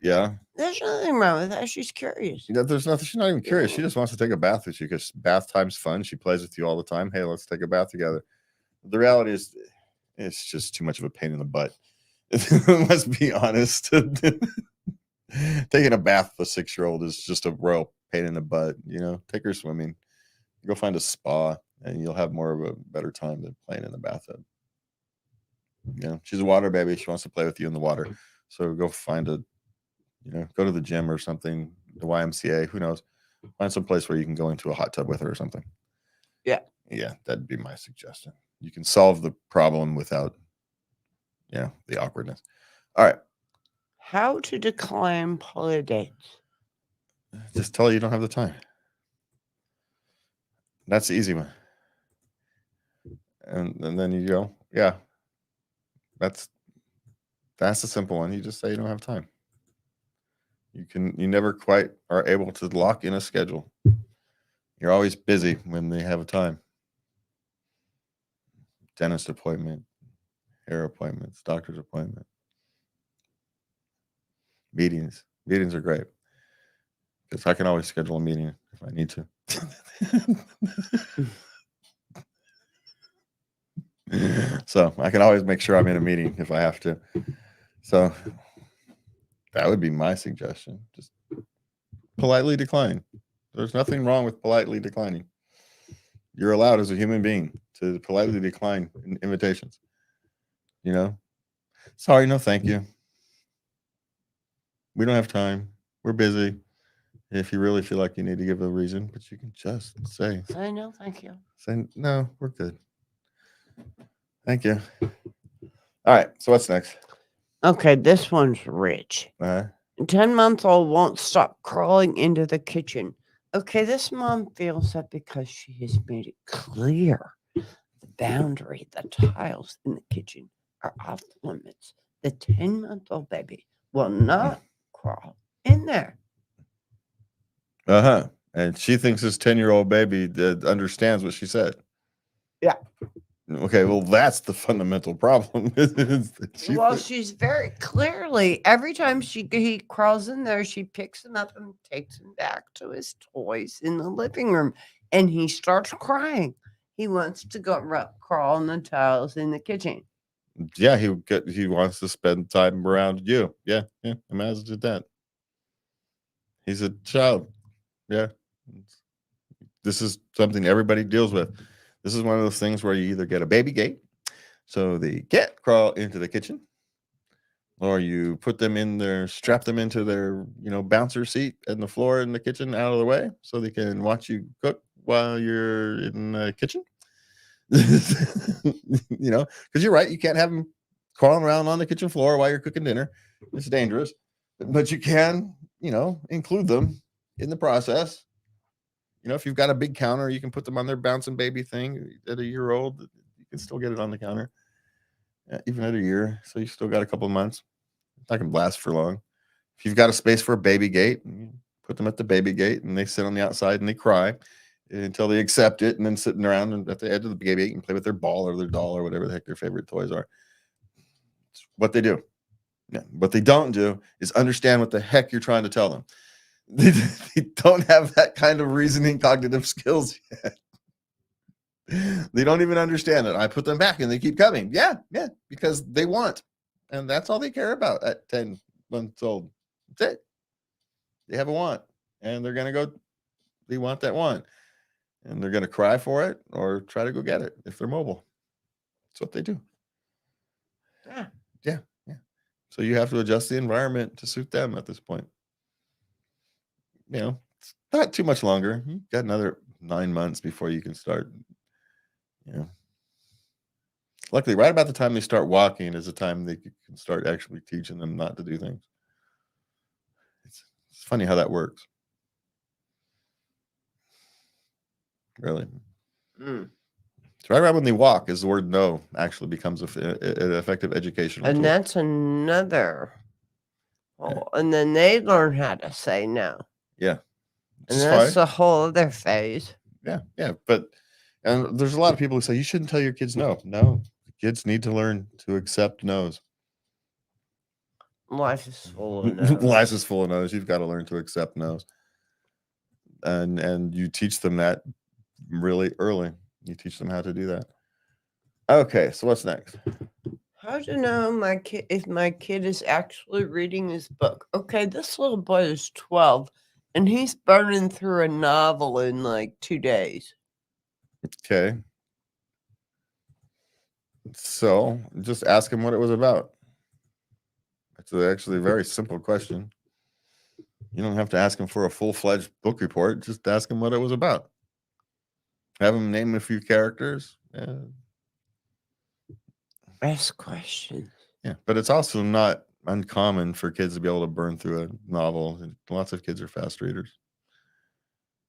[SPEAKER 2] Yeah.
[SPEAKER 3] There's nothing wrong with that. She's curious.
[SPEAKER 2] There's nothing. She's not even curious. She just wants to take a bath with you because bath time's fun. She plays with you all the time. Hey, let's take a bath together. The reality is, it's just too much of a pain in the butt. Let's be honest. Taking a bath with a 6-year-old is just a royal pain in the butt. Take her swimming. Go find a spa, and you'll have more of a better time than playing in the bathtub. She's a water baby. She wants to play with you in the water. So go find go to the gym or something, the YMCA, who knows? Find some place where you can go into a hot tub with her or something.
[SPEAKER 3] Yeah.
[SPEAKER 2] Yeah, that'd be my suggestion. You can solve the problem without, the awkwardness. All right.
[SPEAKER 3] How to decline play dates.
[SPEAKER 2] Just tell her you don't have the time. That's the easy one. And then you go, yeah. That's the simple one. You just say you don't have time. You never quite are able to lock in a schedule. You're always busy when they have a time. Dentist appointment, hair appointments, doctor's appointment, meetings. Meetings are great because I can always schedule a meeting if I need to. So I can always make sure I'm in a meeting if I have to. So that would be my suggestion. Just politely decline. There's nothing wrong with politely declining. You're allowed as a human being to politely decline invitations. Sorry, no thank you. We don't have time. We're busy. If you really feel like you need to give a reason, but you can just say
[SPEAKER 3] no, thank you.
[SPEAKER 2] Say, no, we're good. Thank you. All right. So what's next?
[SPEAKER 3] Okay, this one's rich. 10-month-old won't stop crawling into the kitchen. Okay, this mom feels that because she has made it clear the boundary, the tiles in the kitchen are off limits. The 10-month-old baby will not crawl in there.
[SPEAKER 2] And she thinks this 10-year-old baby that understands what she said.
[SPEAKER 3] Yeah.
[SPEAKER 2] Okay, well, that's the fundamental problem.
[SPEAKER 3] She's very clearly, every time he crawls in there, she picks him up and takes him back to his toys in the living room, and he starts crying. He wants to go crawl on the tiles in the kitchen.
[SPEAKER 2] Yeah, he wants to spend time around you. Yeah, imagine that. He's a child. Yeah. This is something everybody deals with. This is one of those things where you either get a baby gate, so they can't crawl into the kitchen, or you put them in there, strap them into their, bouncer seat in the floor in the kitchen out of the way so they can watch you cook while you're in the kitchen. Because you're right. You can't have them crawling around on the kitchen floor while you're cooking dinner. It's dangerous, but you can, include them in the process. If you've got a big counter, you can put them on their bouncing baby thing at a year old. You can still get it on the counter, even at a year. So you still got a couple of months. It's not going to last for long. If you've got a space for a baby gate, you put them at the baby gate and they sit on the outside and they cry until they accept it, and then sitting around and at the edge of the baby gate and play with their ball or their doll or whatever the heck their favorite toys are. It's what they do. Yeah. What they don't do is understand what the heck you're trying to tell them. They don't have that kind of reasoning cognitive skills yet. They don't even understand it. I put them back and they keep coming. Yeah, because they want. And that's all they care about at 10 months old. That's it. They have a want. And they're going to go, they want that want. And they're going to cry for it or try to go get it if they're mobile. That's what they do. Yeah. So you have to adjust the environment to suit them at this point. It's not too much longer. You've got another 9 months before you can start. Luckily, right about the time they start walking is the time they can start actually teaching them not to do things. It's funny how that works. Really. It's right around when they walk is the word no actually becomes an effective educational
[SPEAKER 3] And
[SPEAKER 2] tool.
[SPEAKER 3] that's another. And then they learn how to say no.
[SPEAKER 2] Yeah.
[SPEAKER 3] And that's a whole other phase.
[SPEAKER 2] Yeah. And there's a lot of people who say you shouldn't tell your kids no. No, kids need to learn to accept no's.
[SPEAKER 3] Life is full of no's.
[SPEAKER 2] Life is full of no's. You've got to learn to accept no's. And you teach them that really early. You teach them how to do that. Okay, so what's next?
[SPEAKER 3] How to know if my kid is actually reading his book? Okay, this little boy is 12, and he's burning through a novel in like 2 days.
[SPEAKER 2] Okay. So just ask him what it was about. It's actually a very simple question. You don't have to ask him for a full-fledged book report. Just ask him what it was about. Have him name a few characters.
[SPEAKER 3] Ask questions.
[SPEAKER 2] Yeah, but it's also not uncommon for kids to be able to burn through a novel. Lots of kids are fast readers.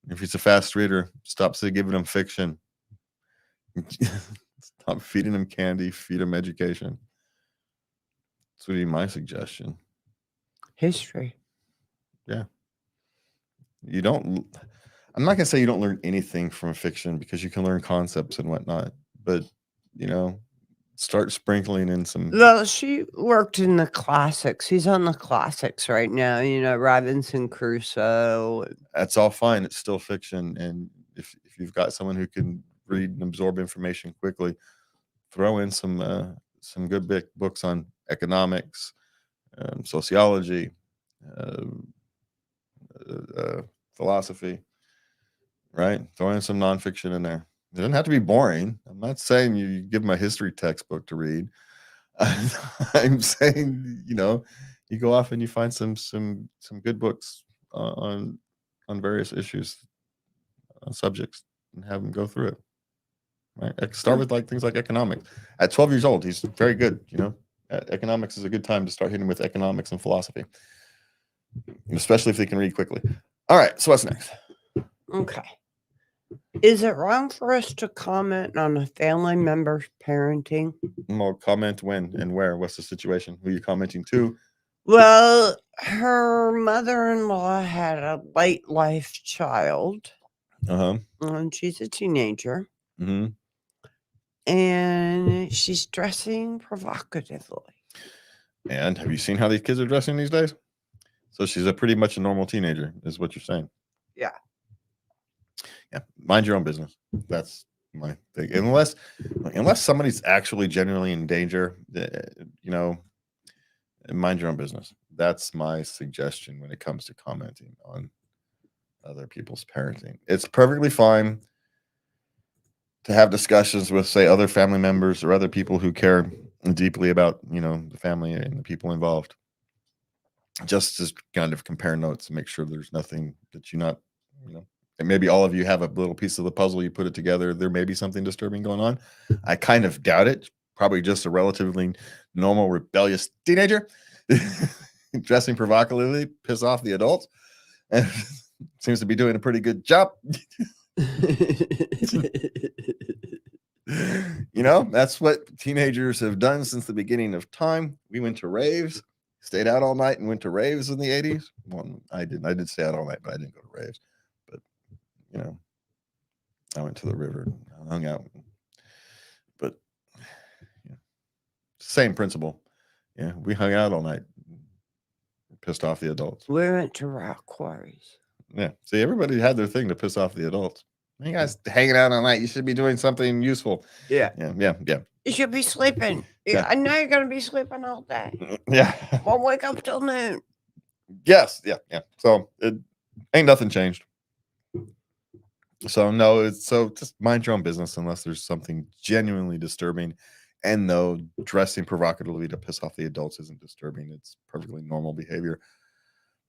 [SPEAKER 2] If he's a fast reader, stop giving him fiction. Stop feeding him candy. Feed him education. This would be my suggestion.
[SPEAKER 3] History.
[SPEAKER 2] Yeah. I'm not going to say you don't learn anything from fiction because you can learn concepts and whatnot, but, start sprinkling in some.
[SPEAKER 3] Well, she worked in the classics. He's on the classics right now, Robinson Crusoe.
[SPEAKER 2] That's all fine. It's still fiction. And if you've got someone who can read and absorb information quickly, throw in some good big books on economics, sociology, philosophy, right? Throw in some nonfiction in there. It doesn't have to be boring. I'm not saying you give them a history textbook to read. I'm saying, you go off and you find some good books on various issues, subjects, and have them go through it. Right? Start with things like economics. At 12 years old, he's very good. Economics is a good time to start hitting with economics and philosophy, especially if they can read quickly. All right, so what's next?
[SPEAKER 3] Okay. Is it wrong for us to comment on a family member's parenting?
[SPEAKER 2] Well, comment when and where? What's the situation? Who are you commenting to?
[SPEAKER 3] Well, her mother-in-law had a late life child. And she's a teenager.
[SPEAKER 2] Mm-hmm.
[SPEAKER 3] And she's dressing provocatively.
[SPEAKER 2] And have you seen how these kids are dressing these days? So she's pretty much a normal teenager, is what you're saying.
[SPEAKER 3] Yeah.
[SPEAKER 2] Yeah. Mind your own business. That's my thing. Unless somebody's actually genuinely in danger, mind your own business. That's my suggestion when it comes to commenting on other people's parenting. It's perfectly fine to have discussions with, say, other family members or other people who care deeply about, the family and the people involved. Just to kind of compare notes and make sure there's nothing that and maybe all of you have a little piece of the puzzle, you put it together. There may be something disturbing going on. I kind of doubt it. probably just a relatively normal, rebellious teenager dressing provocatively, piss off the adults, and seems to be doing a pretty good job. That's what teenagers have done since the beginning of time. We went to raves, stayed out all night and went to raves in the 80s. Well, I did stay out all night, but I didn't go to raves. But I went to the river and hung out. But same principle. Yeah, we hung out all night, pissed off the adults.
[SPEAKER 3] We went to rock quarries.
[SPEAKER 2] Yeah. See, everybody had their thing to piss off the adults. You guys hanging out all night. You should be doing something useful.
[SPEAKER 3] Yeah.
[SPEAKER 2] Yeah.
[SPEAKER 3] You should be sleeping.
[SPEAKER 2] Yeah.
[SPEAKER 3] I know you're going to be sleeping all day.
[SPEAKER 2] Yeah.
[SPEAKER 3] Won't wake up till noon.
[SPEAKER 2] Yes. Yeah. So it ain't nothing changed. So no, so just mind your own business unless there's something genuinely disturbing. And no, dressing provocatively to piss off the adults isn't disturbing. It's perfectly normal behavior.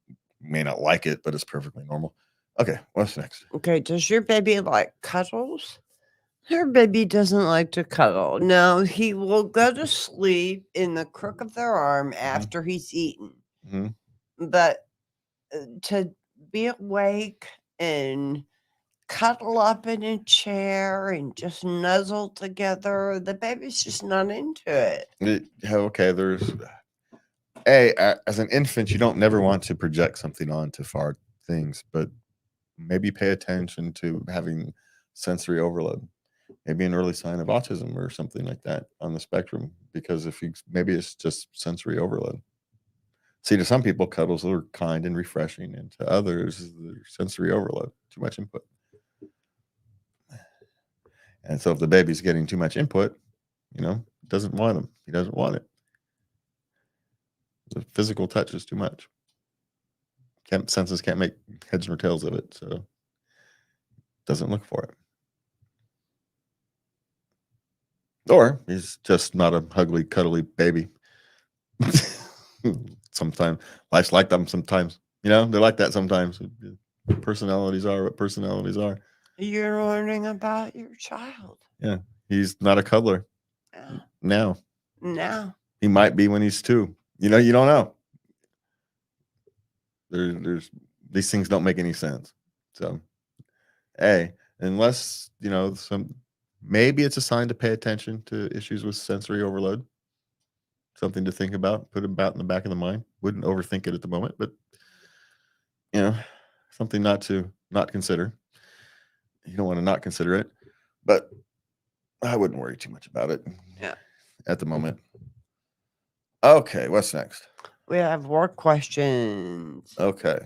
[SPEAKER 2] You may not like it, but it's perfectly normal. Okay, what's next?
[SPEAKER 3] Okay, does your baby like cuddles? Her baby doesn't like to cuddle. No, he will go to sleep in the crook of their arm after he's eaten.
[SPEAKER 2] Mm-hmm.
[SPEAKER 3] But to be awake and cuddle up in a chair and just nuzzle together, the baby's just not into it.
[SPEAKER 2] Okay, as an infant, you don't never want to project something onto far things, but maybe pay attention to having sensory overload. Maybe an early sign of autism or something like that on the spectrum, because maybe it's just sensory overload. See, to some people, cuddles are kind and refreshing, and to others, they're sensory overload, too much input. And so if the baby's getting too much input, doesn't want them. He doesn't want it. The physical touch is too much. Senses can't make heads nor tails of it, so doesn't look for it. Or he's just not a ugly, cuddly baby. Sometimes life's like them. Sometimes, they're like that. Sometimes personalities are what personalities are.
[SPEAKER 3] You're learning about your child.
[SPEAKER 2] Yeah, he's not a cuddler.
[SPEAKER 3] No.
[SPEAKER 2] He might be when he's 2. You don't know. There's these things don't make any sense. So, unless maybe it's a sign to pay attention to issues with sensory overload. Something to think about, put about in the back of the mind. Wouldn't overthink it at the moment, but something not consider. You don't want to not consider it, but I wouldn't worry too much about it.
[SPEAKER 3] Yeah.
[SPEAKER 2] At the moment. Okay, what's next?
[SPEAKER 3] We have work questions.
[SPEAKER 2] Okay.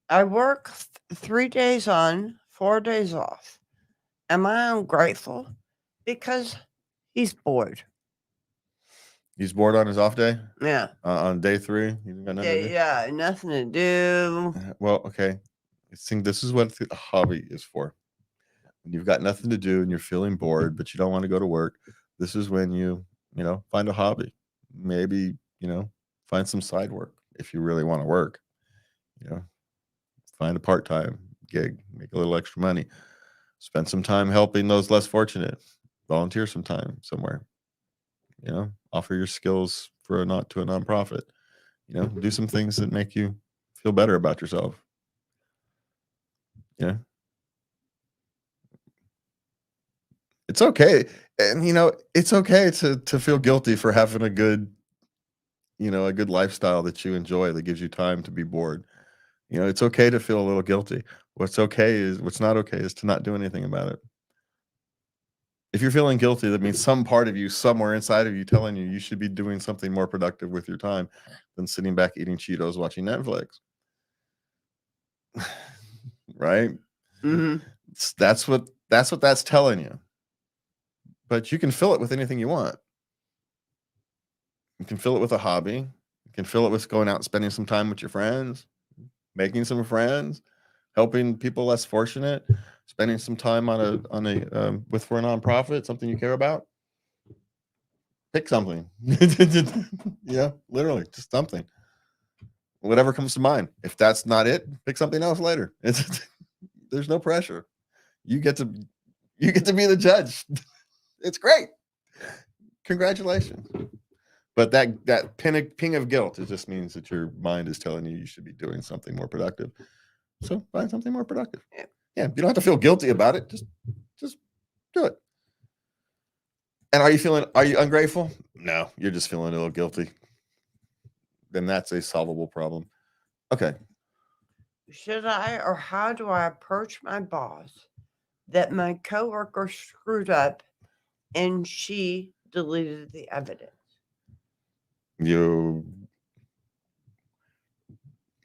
[SPEAKER 3] I work 3 days on, 4 days off. Am I ungrateful? Because he's bored.
[SPEAKER 2] He's bored on his off day?
[SPEAKER 3] Yeah.
[SPEAKER 2] On day 3? He's got nothing to do?
[SPEAKER 3] Yeah, nothing to do.
[SPEAKER 2] Well, okay. I think this is what a hobby is for. When you've got nothing to do and you're feeling bored, but you don't want to go to work, this is when you find a hobby. Maybe, find some side work if you really want to work. Find a part-time gig, make a little extra money. Spend some time helping those less fortunate. Volunteer some time somewhere. Offer your skills to a nonprofit. Do some things that make you feel better about yourself. Yeah. It's okay. And it's okay to feel guilty for having a good lifestyle that you enjoy that gives you time to be bored. It's okay to feel a little guilty. What's not okay is to not do anything about it. If you're feeling guilty, that means some part of you, somewhere inside of you, telling you should be doing something more productive with your time than sitting back eating Cheetos, watching Netflix. Right?
[SPEAKER 3] Mm-hmm.
[SPEAKER 2] That's what that's telling you. But you can fill it with anything you want. You can fill it with a hobby. You can fill it with going out and spending some time with your friends, making some friends, helping people less fortunate, spending some time for a nonprofit, something you care about. Pick something. Yeah, literally, just something. Whatever comes to mind. If that's not it, pick something else later. There's no pressure. You get to be the judge. It's great. congratulations. But that ping of guilt, it just means that your mind is telling you should be doing something more productive. So find something more productive. Yeah, you don't have to feel guilty about it. Just do it. And are you ungrateful? No, you're just feeling a little guilty. Then that's a solvable problem. Okay.
[SPEAKER 3] Should I or how do I approach my boss that my coworker screwed up and she deleted the evidence?
[SPEAKER 2] You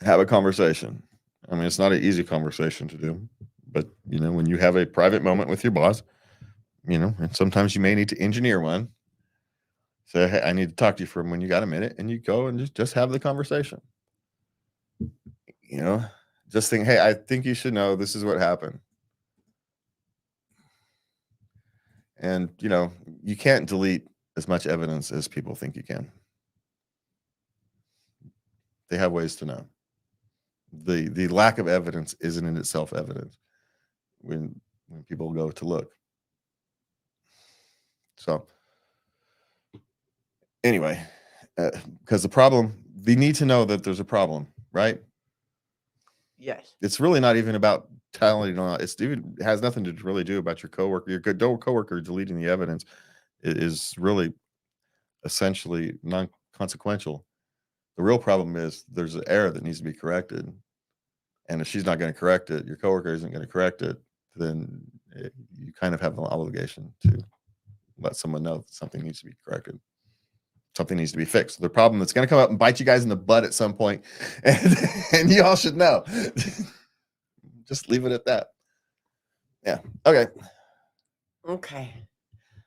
[SPEAKER 2] have a conversation. I mean, it's not an easy conversation to do, but when you have a private moment with your boss, and sometimes you may need to engineer one. Say, hey, I need to talk to you for when you got a minute, and you go and just have the conversation. Just think, hey, I think you should know this is what happened. And, you can't delete as much evidence as people think you can. They have ways to know. The lack of evidence isn't in itself evidence when people go to look. So anyway, because the problem, they need to know that there's a problem, right?
[SPEAKER 3] Yes.
[SPEAKER 2] It's really not even about telling, it has nothing to really do about your coworker. Your good coworker deleting the evidence is really essentially non-consequential. The real problem is there's an error that needs to be corrected. And if she's not going to correct it, your coworker isn't going to correct it, then you kind of have an obligation to let someone know that something needs to be corrected. Something needs to be fixed. The problem that's going to come up and bite you guys in the butt at some point, and you all should know. Just leave it at that. Yeah. Okay.
[SPEAKER 3] Okay.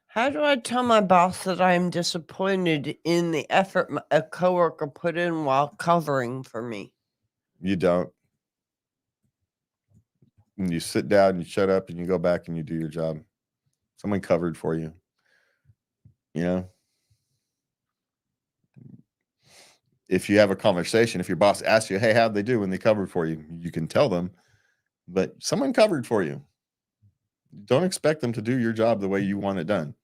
[SPEAKER 3] How do I tell my boss that I am disappointed in the effort a coworker put in while covering for me?
[SPEAKER 2] You don't. And you sit down and you shut up and you go back and you do your job. Someone covered for you. If you have a conversation, if your boss asks you, hey, how'd they do when they covered for you? You can tell them, but someone covered for you. Don't expect them to do your job the way you want it done.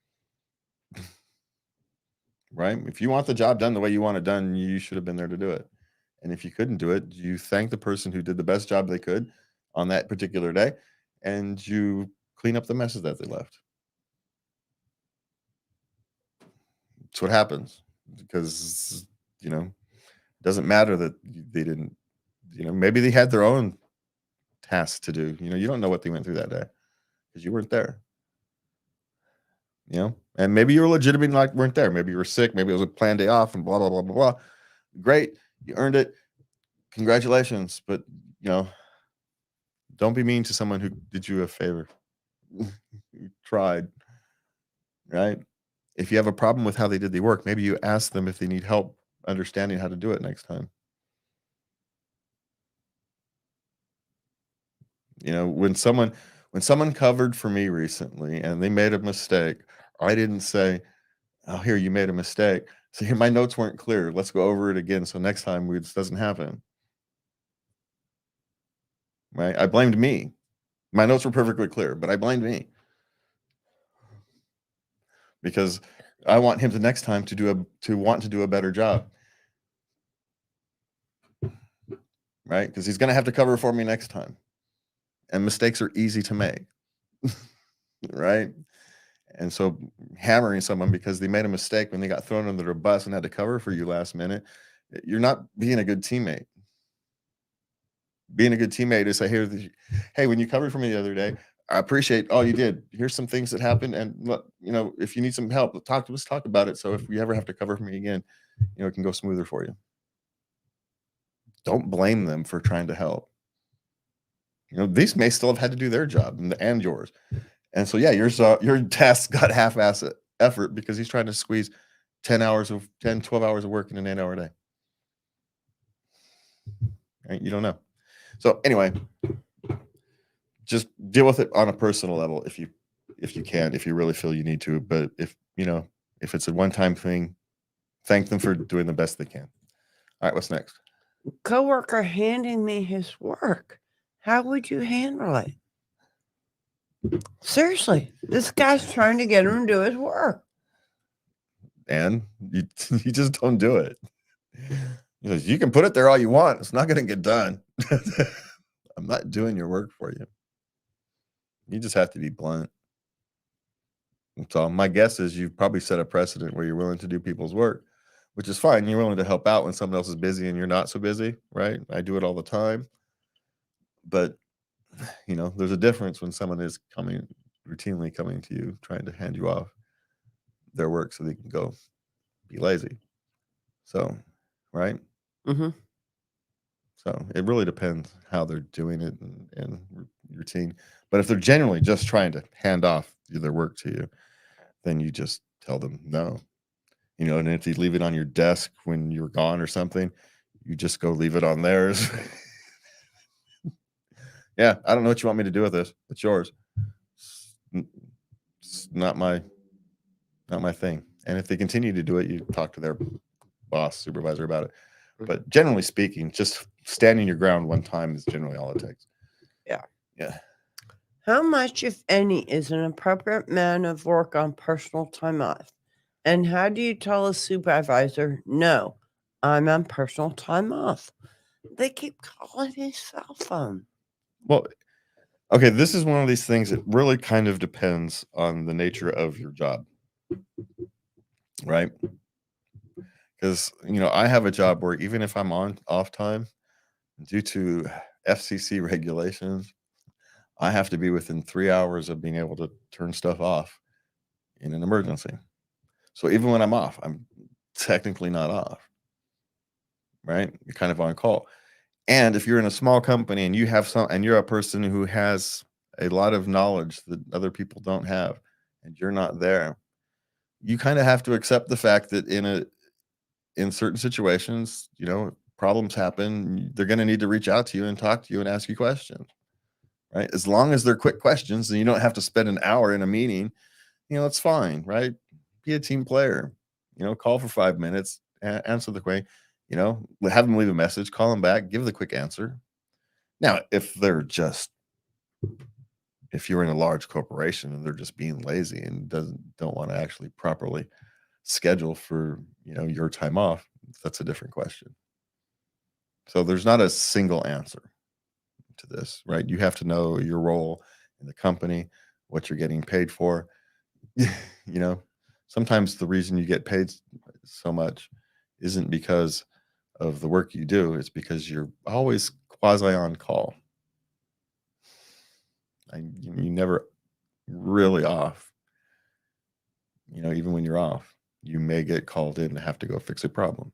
[SPEAKER 2] Right? If you want the job done the way you want it done, you should have been there to do it. And if you couldn't do it, you thank the person who did the best job they could on that particular day, and you clean up the messes that they left. That's what happens, because, it doesn't matter that they didn't, maybe they had their own tasks to do. You don't know what they went through that day because you weren't there. And maybe you were legitimately weren't there. Maybe you were sick. Maybe it was a planned day off and blah, blah, blah, blah, blah. Great. You earned it. Congratulations. But, don't be mean to someone who did you a favor. You tried. Right? If you have a problem with how they did the work, maybe you ask them if they need help understanding how to do it next time. When someone covered for me recently and they made a mistake, I didn't say, oh, here, you made a mistake. So here, my notes weren't clear. Let's go over it again. So next time this doesn't happen. Right? I blamed me. My notes were perfectly clear, but I blamed me. Because I want him to next time to want to do a better job. Right? Because he's going to have to cover for me next time. And mistakes are easy to make. Right? And so hammering someone because they made a mistake when they got thrown under the bus and had to cover for you last minute, you're not being a good teammate. Being a good teammate is say, hey, when you covered for me the other day, I appreciate all you did. Here's some things that happened. And look, if you need some help, let's talk about it. So if we ever have to cover for me again, it can go smoother for you. Don't blame them for trying to help. These may still have had to do their job and yours. And so, yeah, your task got half-ass effort because he's trying to squeeze 12 hours of work in an 8-hour day. Right? You don't know. So anyway, just deal with it on a personal level if you can, if you really feel you need to. But if it's a one-time thing, thank them for doing the best they can. All right, what's next?
[SPEAKER 3] Coworker handing me his work. How would you handle it? Seriously, this guy's trying to get him to do his work.
[SPEAKER 2] and you you just don't do it. He goes, you can put it there all you want. It's not going to get done. I'm not doing your work for you. You just have to be blunt. So my guess is you've probably set a precedent where you're willing to do people's work, which is fine. You're willing to help out when someone else is busy and you're not so busy, right? I do it all the time. But, there's a difference when someone is routinely coming to you, trying to hand you off their work so they can go be lazy. So, right?
[SPEAKER 3] Mm-hmm.
[SPEAKER 2] So it really depends how they're doing it and routine. But if they're genuinely just trying to hand off their work to you, then you just tell them no. And if you leave it on your desk when you're gone or something, you just go leave it on theirs. Yeah, I don't know what you want me to do with this. It's yours. It's not my thing. And if they continue to do it, you talk to their boss, supervisor about it. But generally speaking, just standing your ground one time is generally all it takes.
[SPEAKER 3] Yeah.
[SPEAKER 2] Yeah.
[SPEAKER 3] How much, if any, is an appropriate amount of work on personal time off? And how do you tell a supervisor, no, I'm on personal time off? They keep calling his cell phone.
[SPEAKER 2] Well, okay, this is one of these things that really kind of depends on the nature of your job, right? Because, I have a job where even if I'm on off time, due to FCC regulations, I have to be within 3 hours of being able to turn stuff off in an emergency. So even when I'm off, I'm technically not off, right? You're kind of on call. And if you're in a small company and you're a person who has a lot of knowledge that other people don't have, and you're not there, you kind of have to accept the fact that in certain situations, problems happen. They're going to need to reach out to you and talk to you and ask you questions, right? As long as they're quick questions and you don't have to spend an hour in a meeting, it's fine, right? Be a team player, call for 5 minutes, answer the question, have them leave a message, call them back, give the quick answer. Now, if you're in a large corporation and they're just being lazy and don't want to actually properly schedule for, your time off, that's a different question. So there's not a single answer to this, right? You have to know your role in the company, what you're getting paid for. Sometimes the reason you get paid so much isn't because of the work you do. It's because you're always quasi on call. You never really off. Even when you're off, you may get called in to have to go fix a problem.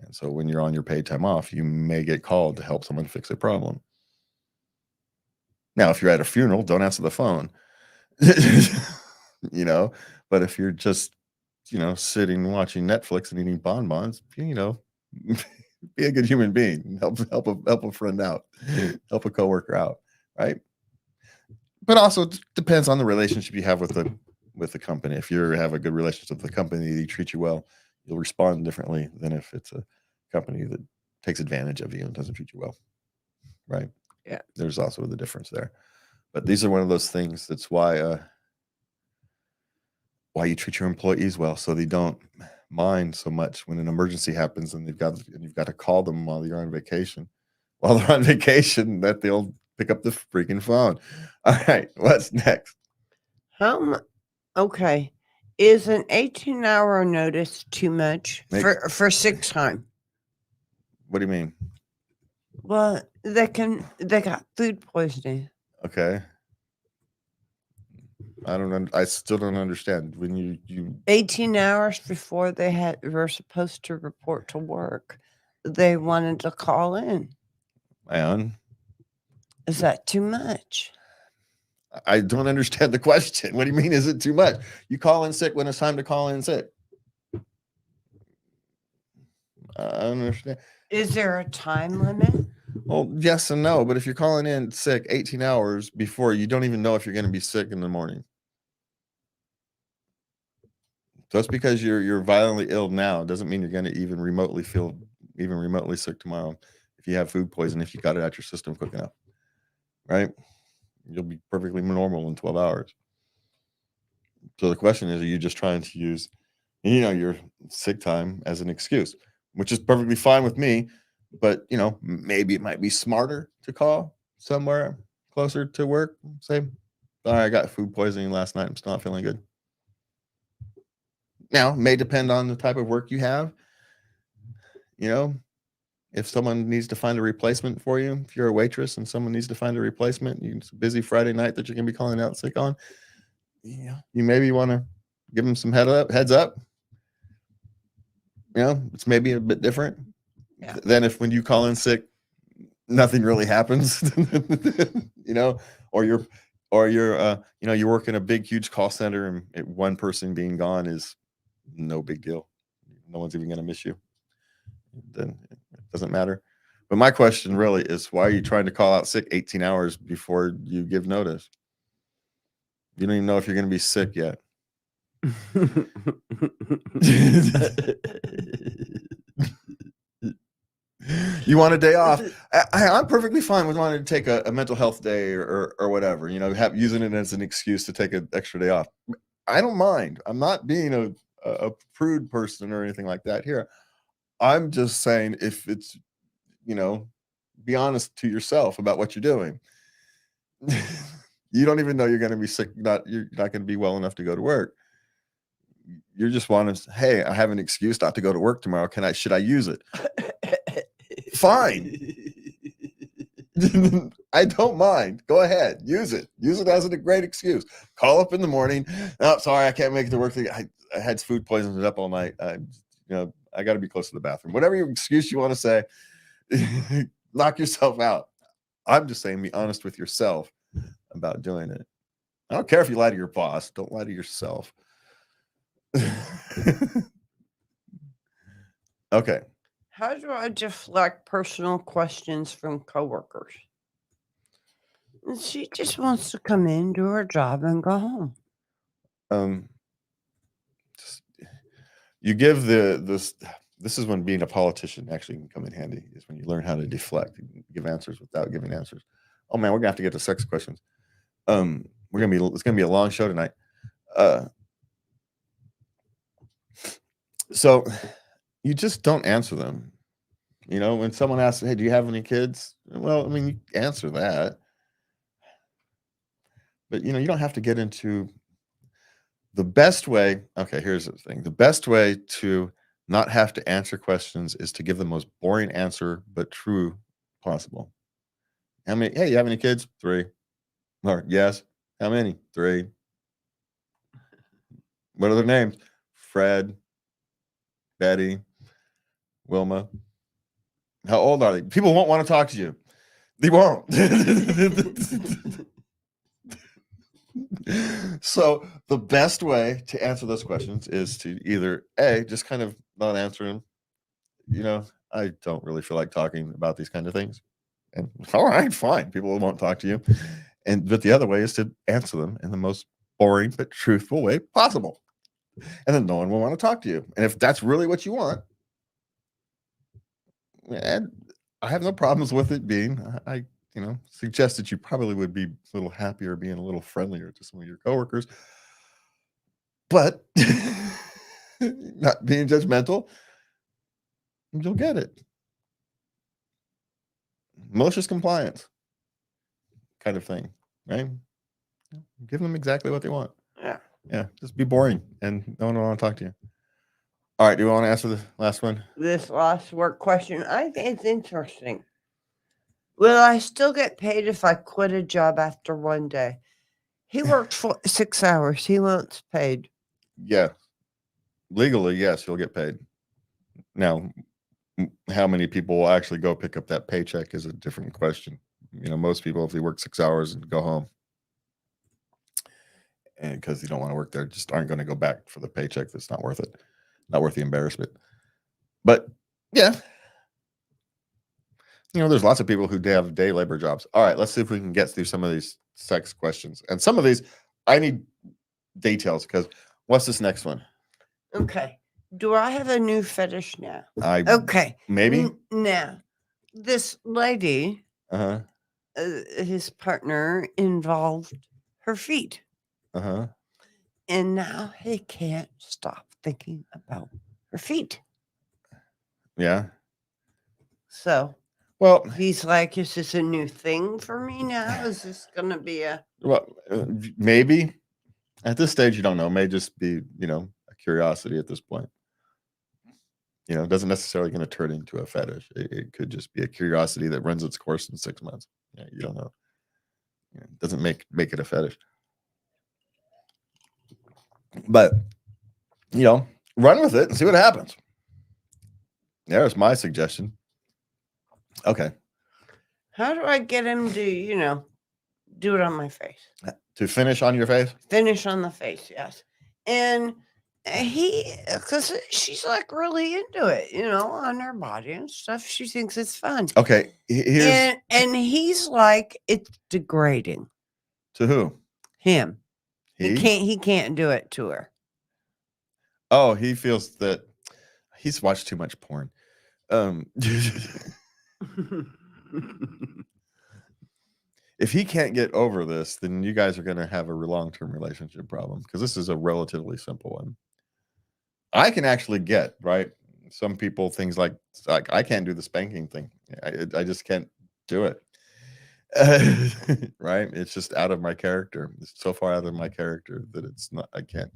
[SPEAKER 2] And so when you're on your paid time off, you may get called to help someone fix a problem. Now, if you're at a funeral, don't answer the phone. But if you're just, sitting watching Netflix and eating bonbons, be a good human being. Help a friend out, help a coworker out, right? But also it depends on the relationship you have with the company. If you have a good relationship with the company, they treat you well, you'll respond differently than if it's a company that takes advantage of you and doesn't treat you well, right?
[SPEAKER 3] Yeah.
[SPEAKER 2] There's also the difference there. But these are one of those things that's why you treat your employees well, so they don't mind so much when an emergency happens and you've got to call them while you're on vacation. While they're on vacation, that they'll pick up the freaking phone. All right, what's next?
[SPEAKER 3] Okay. Is an 18-hour notice too much for sick time?
[SPEAKER 2] What do you mean?
[SPEAKER 3] Well, they got food poisoning.
[SPEAKER 2] Okay. I still don't understand. When you
[SPEAKER 3] 18 hours before they were supposed to report to work, they wanted to call in.
[SPEAKER 2] Man,
[SPEAKER 3] Is that too much?
[SPEAKER 2] I don't understand the question. What do you mean, is it too much? You call in sick when it's time to call in sick. I don't understand.
[SPEAKER 3] Is there a time limit?
[SPEAKER 2] Well, yes and no, but if you're calling in sick 18 hours before, you don't even know if you're going to be sick in the morning. Just because you're violently ill now doesn't mean you're going to even remotely feel even remotely sick tomorrow. If you have food poisoning, if you got it out your system quick enough, right? You'll be perfectly normal in 12 hours. So the question is, are you just trying to use your sick time as an excuse, which is perfectly fine with me. But maybe it might be smarter to call somewhere closer to work. Say, all right, I got food poisoning last night. I'm still not feeling good. Now, it may depend on the type of work you have. If someone needs to find a replacement for you, if you're a waitress and someone needs to find a replacement, it's a busy Friday night that you're going to be calling out sick on, you maybe want to give them some heads up. It's maybe a bit different than when you call in sick, nothing really happens. Or you're you work in a big, huge call center, and one person being gone is no big deal. No one's even going to miss you. Then it doesn't matter. But my question really is, why are you trying to call out sick 18 hours before you give notice? You don't even know if you're going to be sick yet. You want a day off? I'm perfectly fine with wanting to take a mental health day or whatever, using it as an excuse to take an extra day off. I don't mind. I'm not being a prude person or anything like that here. I'm just saying, if it's, be honest to yourself about what you're doing. You don't even know you're going to be sick. You're not going to be well enough to go to work. You're just wanting to, hey, I have an excuse not to go to work tomorrow. Should I use it? Fine. I don't mind. Go ahead. Use it. Use it as a great excuse. Call up in the morning. Oh, sorry, I can't make it to work. I had food poisoned up all night. I got to be close to the bathroom. Whatever your excuse you want to say, knock yourself out. I'm just saying, be honest with yourself about doing it. I don't care if you lie to your boss. Don't lie to yourself. Okay.
[SPEAKER 3] How do I deflect personal questions from coworkers? She just wants to come in, do her job, and go home.
[SPEAKER 2] You give this is when being a politician actually can come in handy, is when you learn how to deflect and give answers without giving answers. Oh man, we're gonna have to get to sex questions. It's gonna be a long show tonight. So you just don't answer them. When someone asks, hey, do you have any kids? Well, I mean, you answer that. But, you don't have to get into the best way. Okay, here's the thing. The best way to not have to answer questions is to give the most boring answer, but true possible. How many? Hey, you have any kids? 3. Or yes. How many? 3. What are their names? Fred, Betty, Wilma. How old are they? People won't want to talk to you. They won't. So the best way to answer those questions is to either just kind of not answer them. I don't really feel like talking about these kind of things. And all right, fine. People won't talk to you. But the other way is to answer them in the most boring but truthful way possible. And then no one will want to talk to you. And if that's really what you want, and I have no problems with it being, I suggest that you probably would be a little happier being a little friendlier to some of your coworkers, but not being judgmental, you'll get it. Malicious compliance kind of thing, right? Give them exactly what they want. Yeah, just be boring and no one will want to talk to you. All right, do you want to answer the last one?
[SPEAKER 3] This last work question, I think it's interesting. Will I still get paid if I quit a job after one day? He worked for 6 hours. He wants paid.
[SPEAKER 2] Yeah. Legally, yes, you'll get paid. Now, how many people will actually go pick up that paycheck is a different question. Most people, if they work 6 hours and go home, and because you don't want to work there, just aren't going to go back for the paycheck. That's not worth it. Not worth the embarrassment. But yeah, there's lots of people who have day labor jobs. All right, let's see if we can get through some of these sex questions. And some of these, I need details, because what's this next one?
[SPEAKER 3] Okay. Do I have a new fetish now?
[SPEAKER 2] Okay. Maybe.
[SPEAKER 3] Now, this lady, his partner, involved her feet. And now he can't stop thinking about her feet.
[SPEAKER 2] Yeah.
[SPEAKER 3] So
[SPEAKER 2] Well,
[SPEAKER 3] he's like, is this a new thing for me now? Is this going to be a.
[SPEAKER 2] maybe at this stage, you don't know. It may just be, a curiosity at this point. It doesn't necessarily going to turn into a fetish. It could just be a curiosity that runs its course in 6 months. You don't know. It doesn't make it a fetish. But, run with it and see what happens. There's my suggestion. Okay.
[SPEAKER 3] How do I get him to, do it on my face?
[SPEAKER 2] To finish on your face?
[SPEAKER 3] Finish on the face, yes. And because she's like really into it, on her body and stuff. She thinks it's fun.
[SPEAKER 2] Okay.
[SPEAKER 3] And he's like, it's degrading.
[SPEAKER 2] To who?
[SPEAKER 3] Him. He can't do it to her.
[SPEAKER 2] Oh, he feels that he's watched too much porn. If he can't get over this, then you guys are going to have a long-term relationship problem, because this is a relatively simple one. I can actually get, right? Some people, things like I can't do the spanking thing. I just can't do it. Right? It's just out of my character. It's so far out of my character that it's not, I can't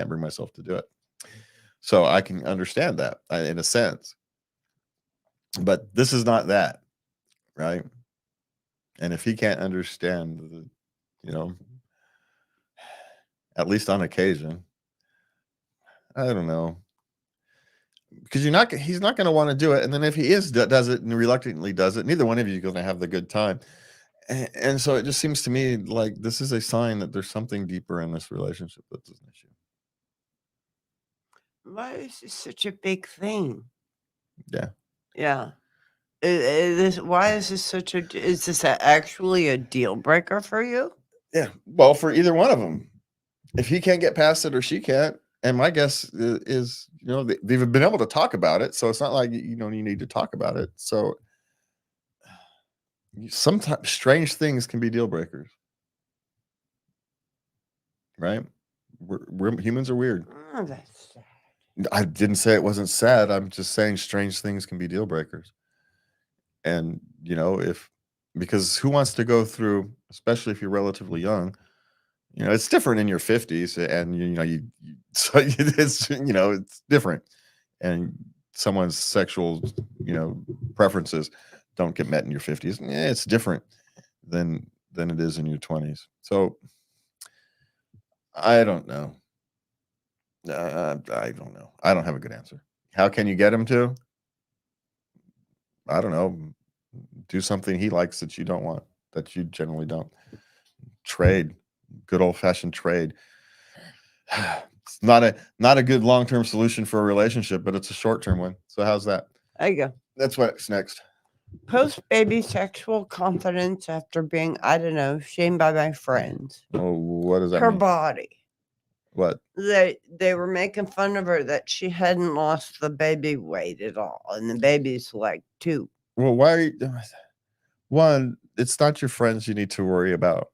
[SPEAKER 2] bring myself to do it. So I can understand that in a sense. But this is not that, right? And if he can't understand, at least on occasion, I don't know. Because he's not going to want to do it. And then if he does it and reluctantly does it, neither one of you is going to have the good time. And so it just seems to me like this is a sign that there's something deeper in this relationship that's an issue.
[SPEAKER 3] Why is this such a big thing?
[SPEAKER 2] Yeah.
[SPEAKER 3] Yeah. Why is this is this actually a deal breaker for you?
[SPEAKER 2] Yeah. Well, for either one of them, if he can't get past it or she can't, and my guess is, they've been able to talk about it. So it's not like, you need to talk about it. So sometimes strange things can be deal breakers. Right? Humans are weird.
[SPEAKER 3] Oh, that's sad.
[SPEAKER 2] I didn't say it wasn't sad. I'm just saying strange things can be deal breakers. And, because who wants to go through, especially if you're relatively young, it's different in your 50s, and, so it's different. And someone's sexual, preferences don't get met in your 50s. It's different than it is in your 20s. So I don't know. I don't know. I don't have a good answer. How can you get him to? I don't know. Do something he likes that you don't want, that you generally don't. Trade. Good old-fashioned trade. It's not a good long-term solution for a relationship, but it's a short-term one. So how's that?
[SPEAKER 3] There you go.
[SPEAKER 2] That's what's next.
[SPEAKER 3] Post-baby sexual confidence after being, I don't know, shamed by my friends.
[SPEAKER 2] Oh, what does that
[SPEAKER 3] Her
[SPEAKER 2] mean?
[SPEAKER 3] body.
[SPEAKER 2] What?
[SPEAKER 3] They were making fun of her that she hadn't lost the baby weight at all, and the baby's like 2.
[SPEAKER 2] Well, why are you? One, it's not your friends you need to worry about.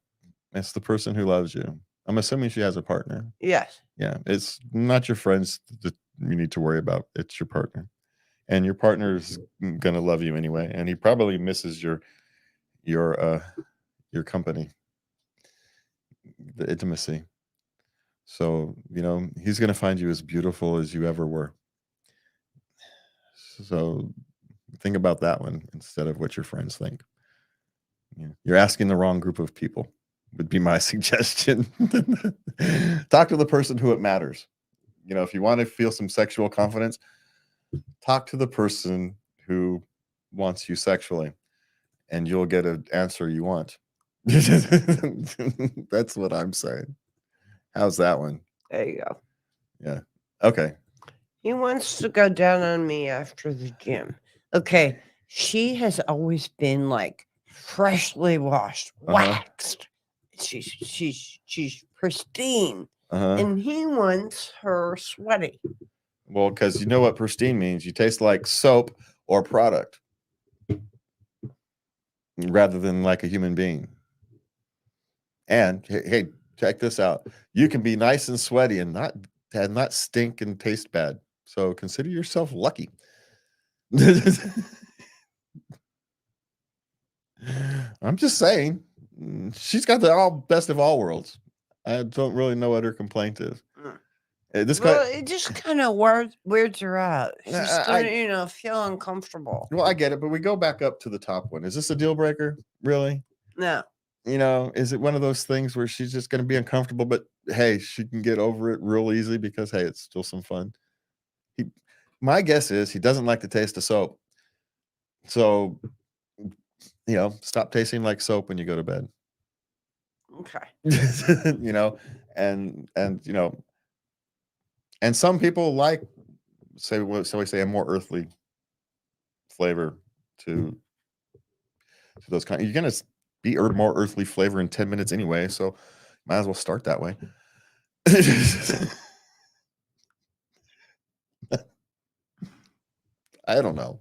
[SPEAKER 2] It's the person who loves you. I'm assuming she has a partner.
[SPEAKER 3] Yes.
[SPEAKER 2] Yeah, it's not your friends that you need to worry about. It's your partner, and your partner's gonna love you anyway. And he probably misses your company, the intimacy. So he's gonna find you as beautiful as you ever were. So think about that one instead of what your friends think. You're asking the wrong group of people, would be my suggestion. Talk to the person who it matters. If you want to feel some sexual confidence, talk to the person who wants you sexually, and you'll get an answer you want. That's what I'm saying. How's that one?
[SPEAKER 3] There you go.
[SPEAKER 2] Yeah. Okay.
[SPEAKER 3] He wants to go down on me after the gym. Okay. She has always been like freshly washed, waxed. She's pristine. And he wants her sweaty.
[SPEAKER 2] Well, because you know what pristine means. You taste like soap or product rather than like a human being. And hey, check this out. You can be nice and sweaty and not and not stink and taste bad. So consider yourself lucky. I'm just saying, she's got the best of all worlds. I don't really know what her complaint is. This guy,
[SPEAKER 3] Well, it just kind of weirds her out. She's starting, feel uncomfortable.
[SPEAKER 2] well, I get it, but we go back up to the top one. Is this a deal breaker? Really?
[SPEAKER 3] No.
[SPEAKER 2] Is it one of those things where she's just going to be uncomfortable, but hey, she can get over it real easy because, hey, it's still some fun. My guess is he doesn't like the taste of soap. So, stop tasting like soap when you go to bed.
[SPEAKER 3] Okay.
[SPEAKER 2] And some people like, so we say, a more earthly flavor to those kind. You're going to be more earthly flavor in 10 minutes anyway, so might as well start that way. I don't know.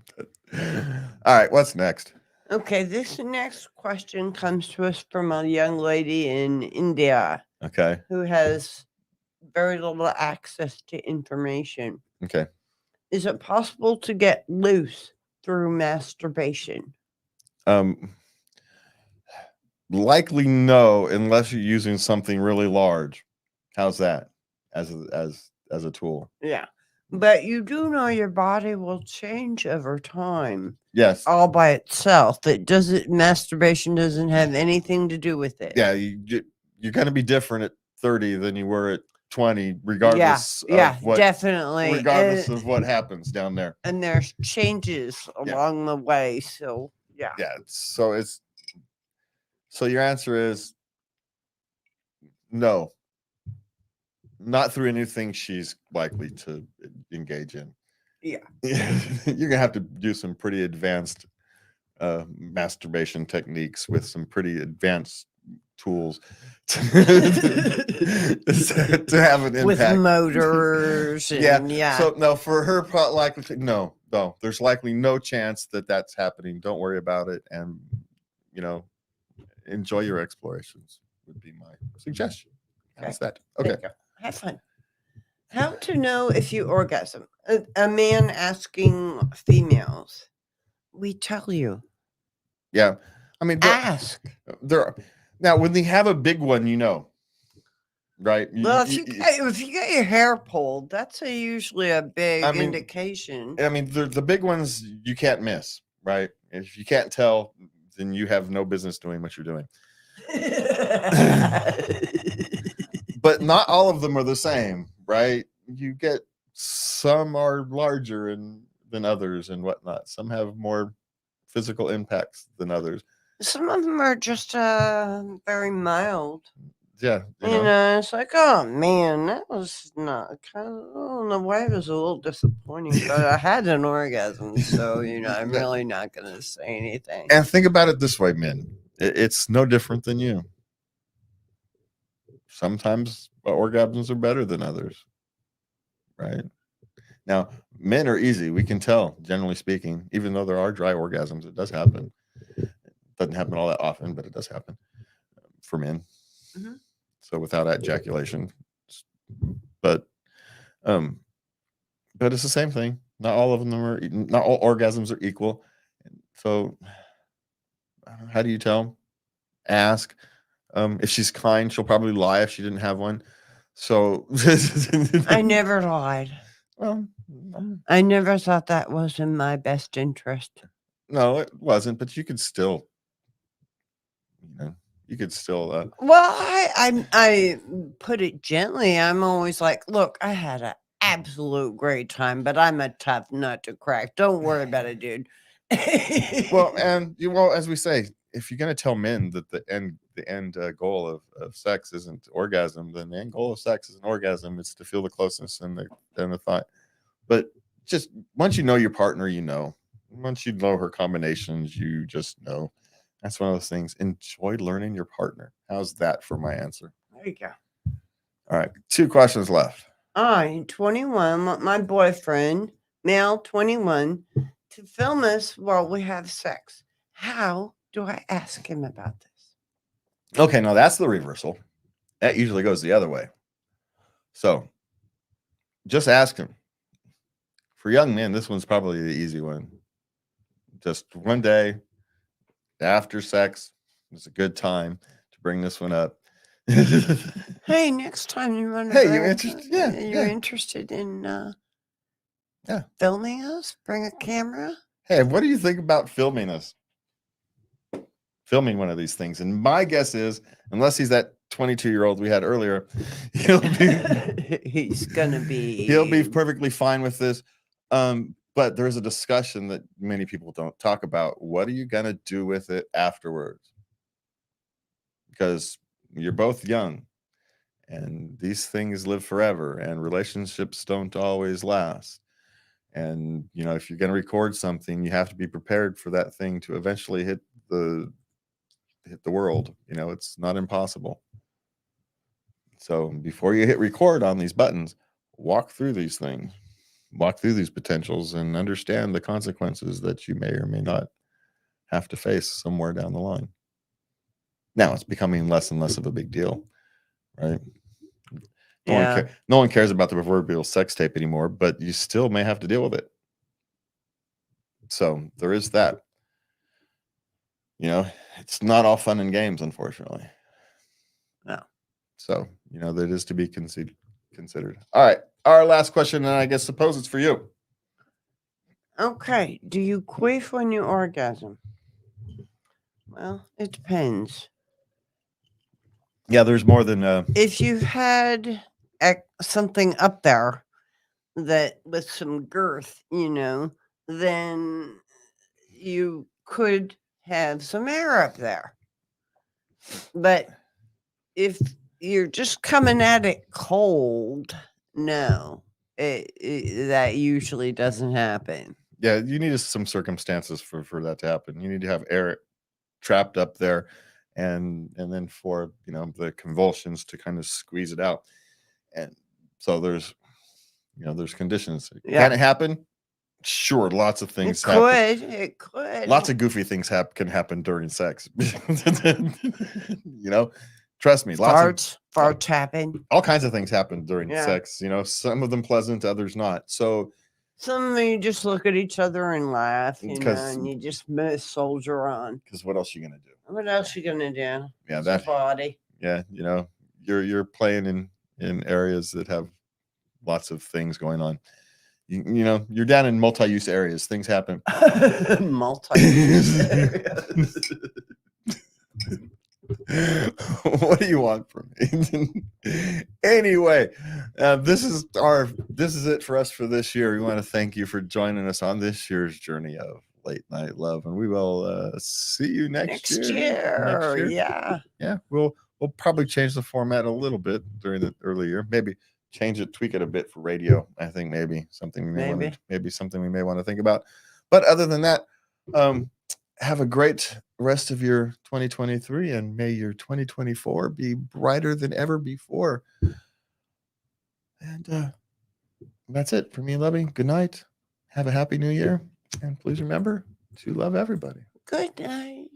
[SPEAKER 2] All right, what's next?
[SPEAKER 3] Okay, this next question comes to us from a young lady in India.
[SPEAKER 2] Okay.
[SPEAKER 3] Who has very little access to information.
[SPEAKER 2] Okay.
[SPEAKER 3] Is it possible to get loose through masturbation?
[SPEAKER 2] Likely no, unless you're using something really large. How's that as a tool?
[SPEAKER 3] Yeah. But you do know your body will change over time.
[SPEAKER 2] Yes.
[SPEAKER 3] All by itself. Masturbation doesn't have anything to do with it.
[SPEAKER 2] Yeah, you're going to be different at 30 than you were at 20, regardless of what,
[SPEAKER 3] definitely.
[SPEAKER 2] Regardless of what happens down there.
[SPEAKER 3] And there's changes along the way. So yeah.
[SPEAKER 2] Yeah. So your answer is no. Not through anything she's likely to engage in.
[SPEAKER 3] Yeah.
[SPEAKER 2] You're gonna have to do some pretty advanced masturbation techniques with some pretty advanced tools to have an impact
[SPEAKER 3] with motors. And,
[SPEAKER 2] So no, for her, likely no. There's likely no chance that that's happening. Don't worry about it, and enjoy your explorations. Would be my suggestion. How's that? Okay.
[SPEAKER 3] Have fun. How to know if you orgasm? A man asking females. We tell you.
[SPEAKER 2] Yeah, I mean,
[SPEAKER 3] ask.
[SPEAKER 2] Now when they have a big one, right?
[SPEAKER 3] Well, if you get your hair pulled, that's usually a big indication.
[SPEAKER 2] I mean, the big ones you can't miss, right? If you can't tell, then you have no business doing what you're doing. But not all of them are the same, right? You get some are larger than others and whatnot. Some have more physical impacts than others.
[SPEAKER 3] Some of them are just very mild.
[SPEAKER 2] Yeah.
[SPEAKER 3] It's like, oh man, that was not in a way it was a little disappointing, but I had an orgasm, so I'm really not gonna say anything.
[SPEAKER 2] And think about it this way, men. It's no different than you. Sometimes orgasms are better than others, right? Now, men are easy. We can tell, generally speaking, even though there are dry orgasms, it does happen. It doesn't happen all that often, but it does happen for men.
[SPEAKER 3] Mm-hmm.
[SPEAKER 2] So without ejaculation, but it's the same thing. Not all orgasms are equal. So how do you tell? Ask. If she's kind, she'll probably lie if she didn't have one. So
[SPEAKER 3] I never lied.
[SPEAKER 2] Well,
[SPEAKER 3] I never thought that was in my best interest.
[SPEAKER 2] No, it wasn't. But you could still, Well,
[SPEAKER 3] I put it gently. I'm always like, look, I had an absolute great time, but I'm a tough nut to crack. Don't worry about it, dude.
[SPEAKER 2] Well, as we say, if you're going to tell men that the end goal of sex isn't orgasm, then the end goal of sex is an orgasm. It's to feel the closeness and the thought. But just once you know your partner, once you know her combinations, you just know. That's one of those things. Enjoy learning your partner. How's that for my answer?
[SPEAKER 3] There you go.
[SPEAKER 2] All right. 2 questions left.
[SPEAKER 3] I'm 21. Want my boyfriend, male 21, to film us while we have sex. How do I ask him about this?
[SPEAKER 2] Okay, now that's the reversal. That usually goes the other way. So just ask him. For young men, this one's probably the easy one. Just one day after sex, it's a good time to bring this one up.
[SPEAKER 3] Hey, next time you want to
[SPEAKER 2] Hey,
[SPEAKER 3] bring
[SPEAKER 2] you're
[SPEAKER 3] it-
[SPEAKER 2] interested? Yeah,
[SPEAKER 3] you're
[SPEAKER 2] yeah.
[SPEAKER 3] interested in
[SPEAKER 2] Yeah.
[SPEAKER 3] filming us? Bring a camera?
[SPEAKER 2] Hey, what do you think about filming us? Filming one of these things. And my guess is, unless he's that 22-year-old we had earlier, he'll be perfectly fine with this. But there's a discussion that many people don't talk about. What are you gonna do with it afterwards? Because you're both young, and these things live forever, and relationships don't always last. And if you're gonna record something, you have to be prepared for that thing to eventually hit the world. It's not impossible. So before you hit record on these buttons, walk through these things, walk through these potentials, and understand the consequences that you may or may not have to face somewhere down the line. Now it's becoming less and less of a big deal, right? No one cares about the proverbial sex tape anymore, but you still may have to deal with it. So there is that. It's not all fun and games, unfortunately.
[SPEAKER 3] No.
[SPEAKER 2] So, that is to be considered. All right. Our last question, and I suppose it's for you.
[SPEAKER 3] Okay. Do you queef when you orgasm? Well, it depends.
[SPEAKER 2] Yeah, there's more than
[SPEAKER 3] if you had something up there that with some girth, then you could have some air up there. But if you're just coming at it cold, no, that usually doesn't happen.
[SPEAKER 2] Yeah, you need some circumstances for that to happen. You need to have air trapped up there, and then for the convulsions to kind of squeeze it out. And so there's conditions.
[SPEAKER 3] Yeah.
[SPEAKER 2] Can it happen? Sure, lots of things
[SPEAKER 3] happen. It could.
[SPEAKER 2] Lots of goofy things can happen during sex. Trust me.
[SPEAKER 3] Farts happen.
[SPEAKER 2] All kinds of things happen during sex. Some of them pleasant, others not. So
[SPEAKER 3] some of you just look at each other and laugh, and you just soldier on.
[SPEAKER 2] Because what else are you gonna do?
[SPEAKER 3] What else are you gonna do?
[SPEAKER 2] Yeah,
[SPEAKER 3] it's that body.
[SPEAKER 2] Yeah, you're playing in areas that have lots of things going on. You're down in multi-use areas. Things happen.
[SPEAKER 3] Multi-use areas.
[SPEAKER 2] What do you want from me? Anyway, this is it for us for this year. We want to thank you for joining us on this year's journey of late night love, and we will see you next year. Yeah. We'll probably change the format a little bit during the early year. Maybe change it, tweak it a bit for radio. I think maybe something we may want to think about. But other than that, have a great rest of your 2023, and may your 2024 be brighter than ever before. And that's it for me, Lovey. Good night. Have a happy new year. And please remember to love everybody.
[SPEAKER 3] Good night.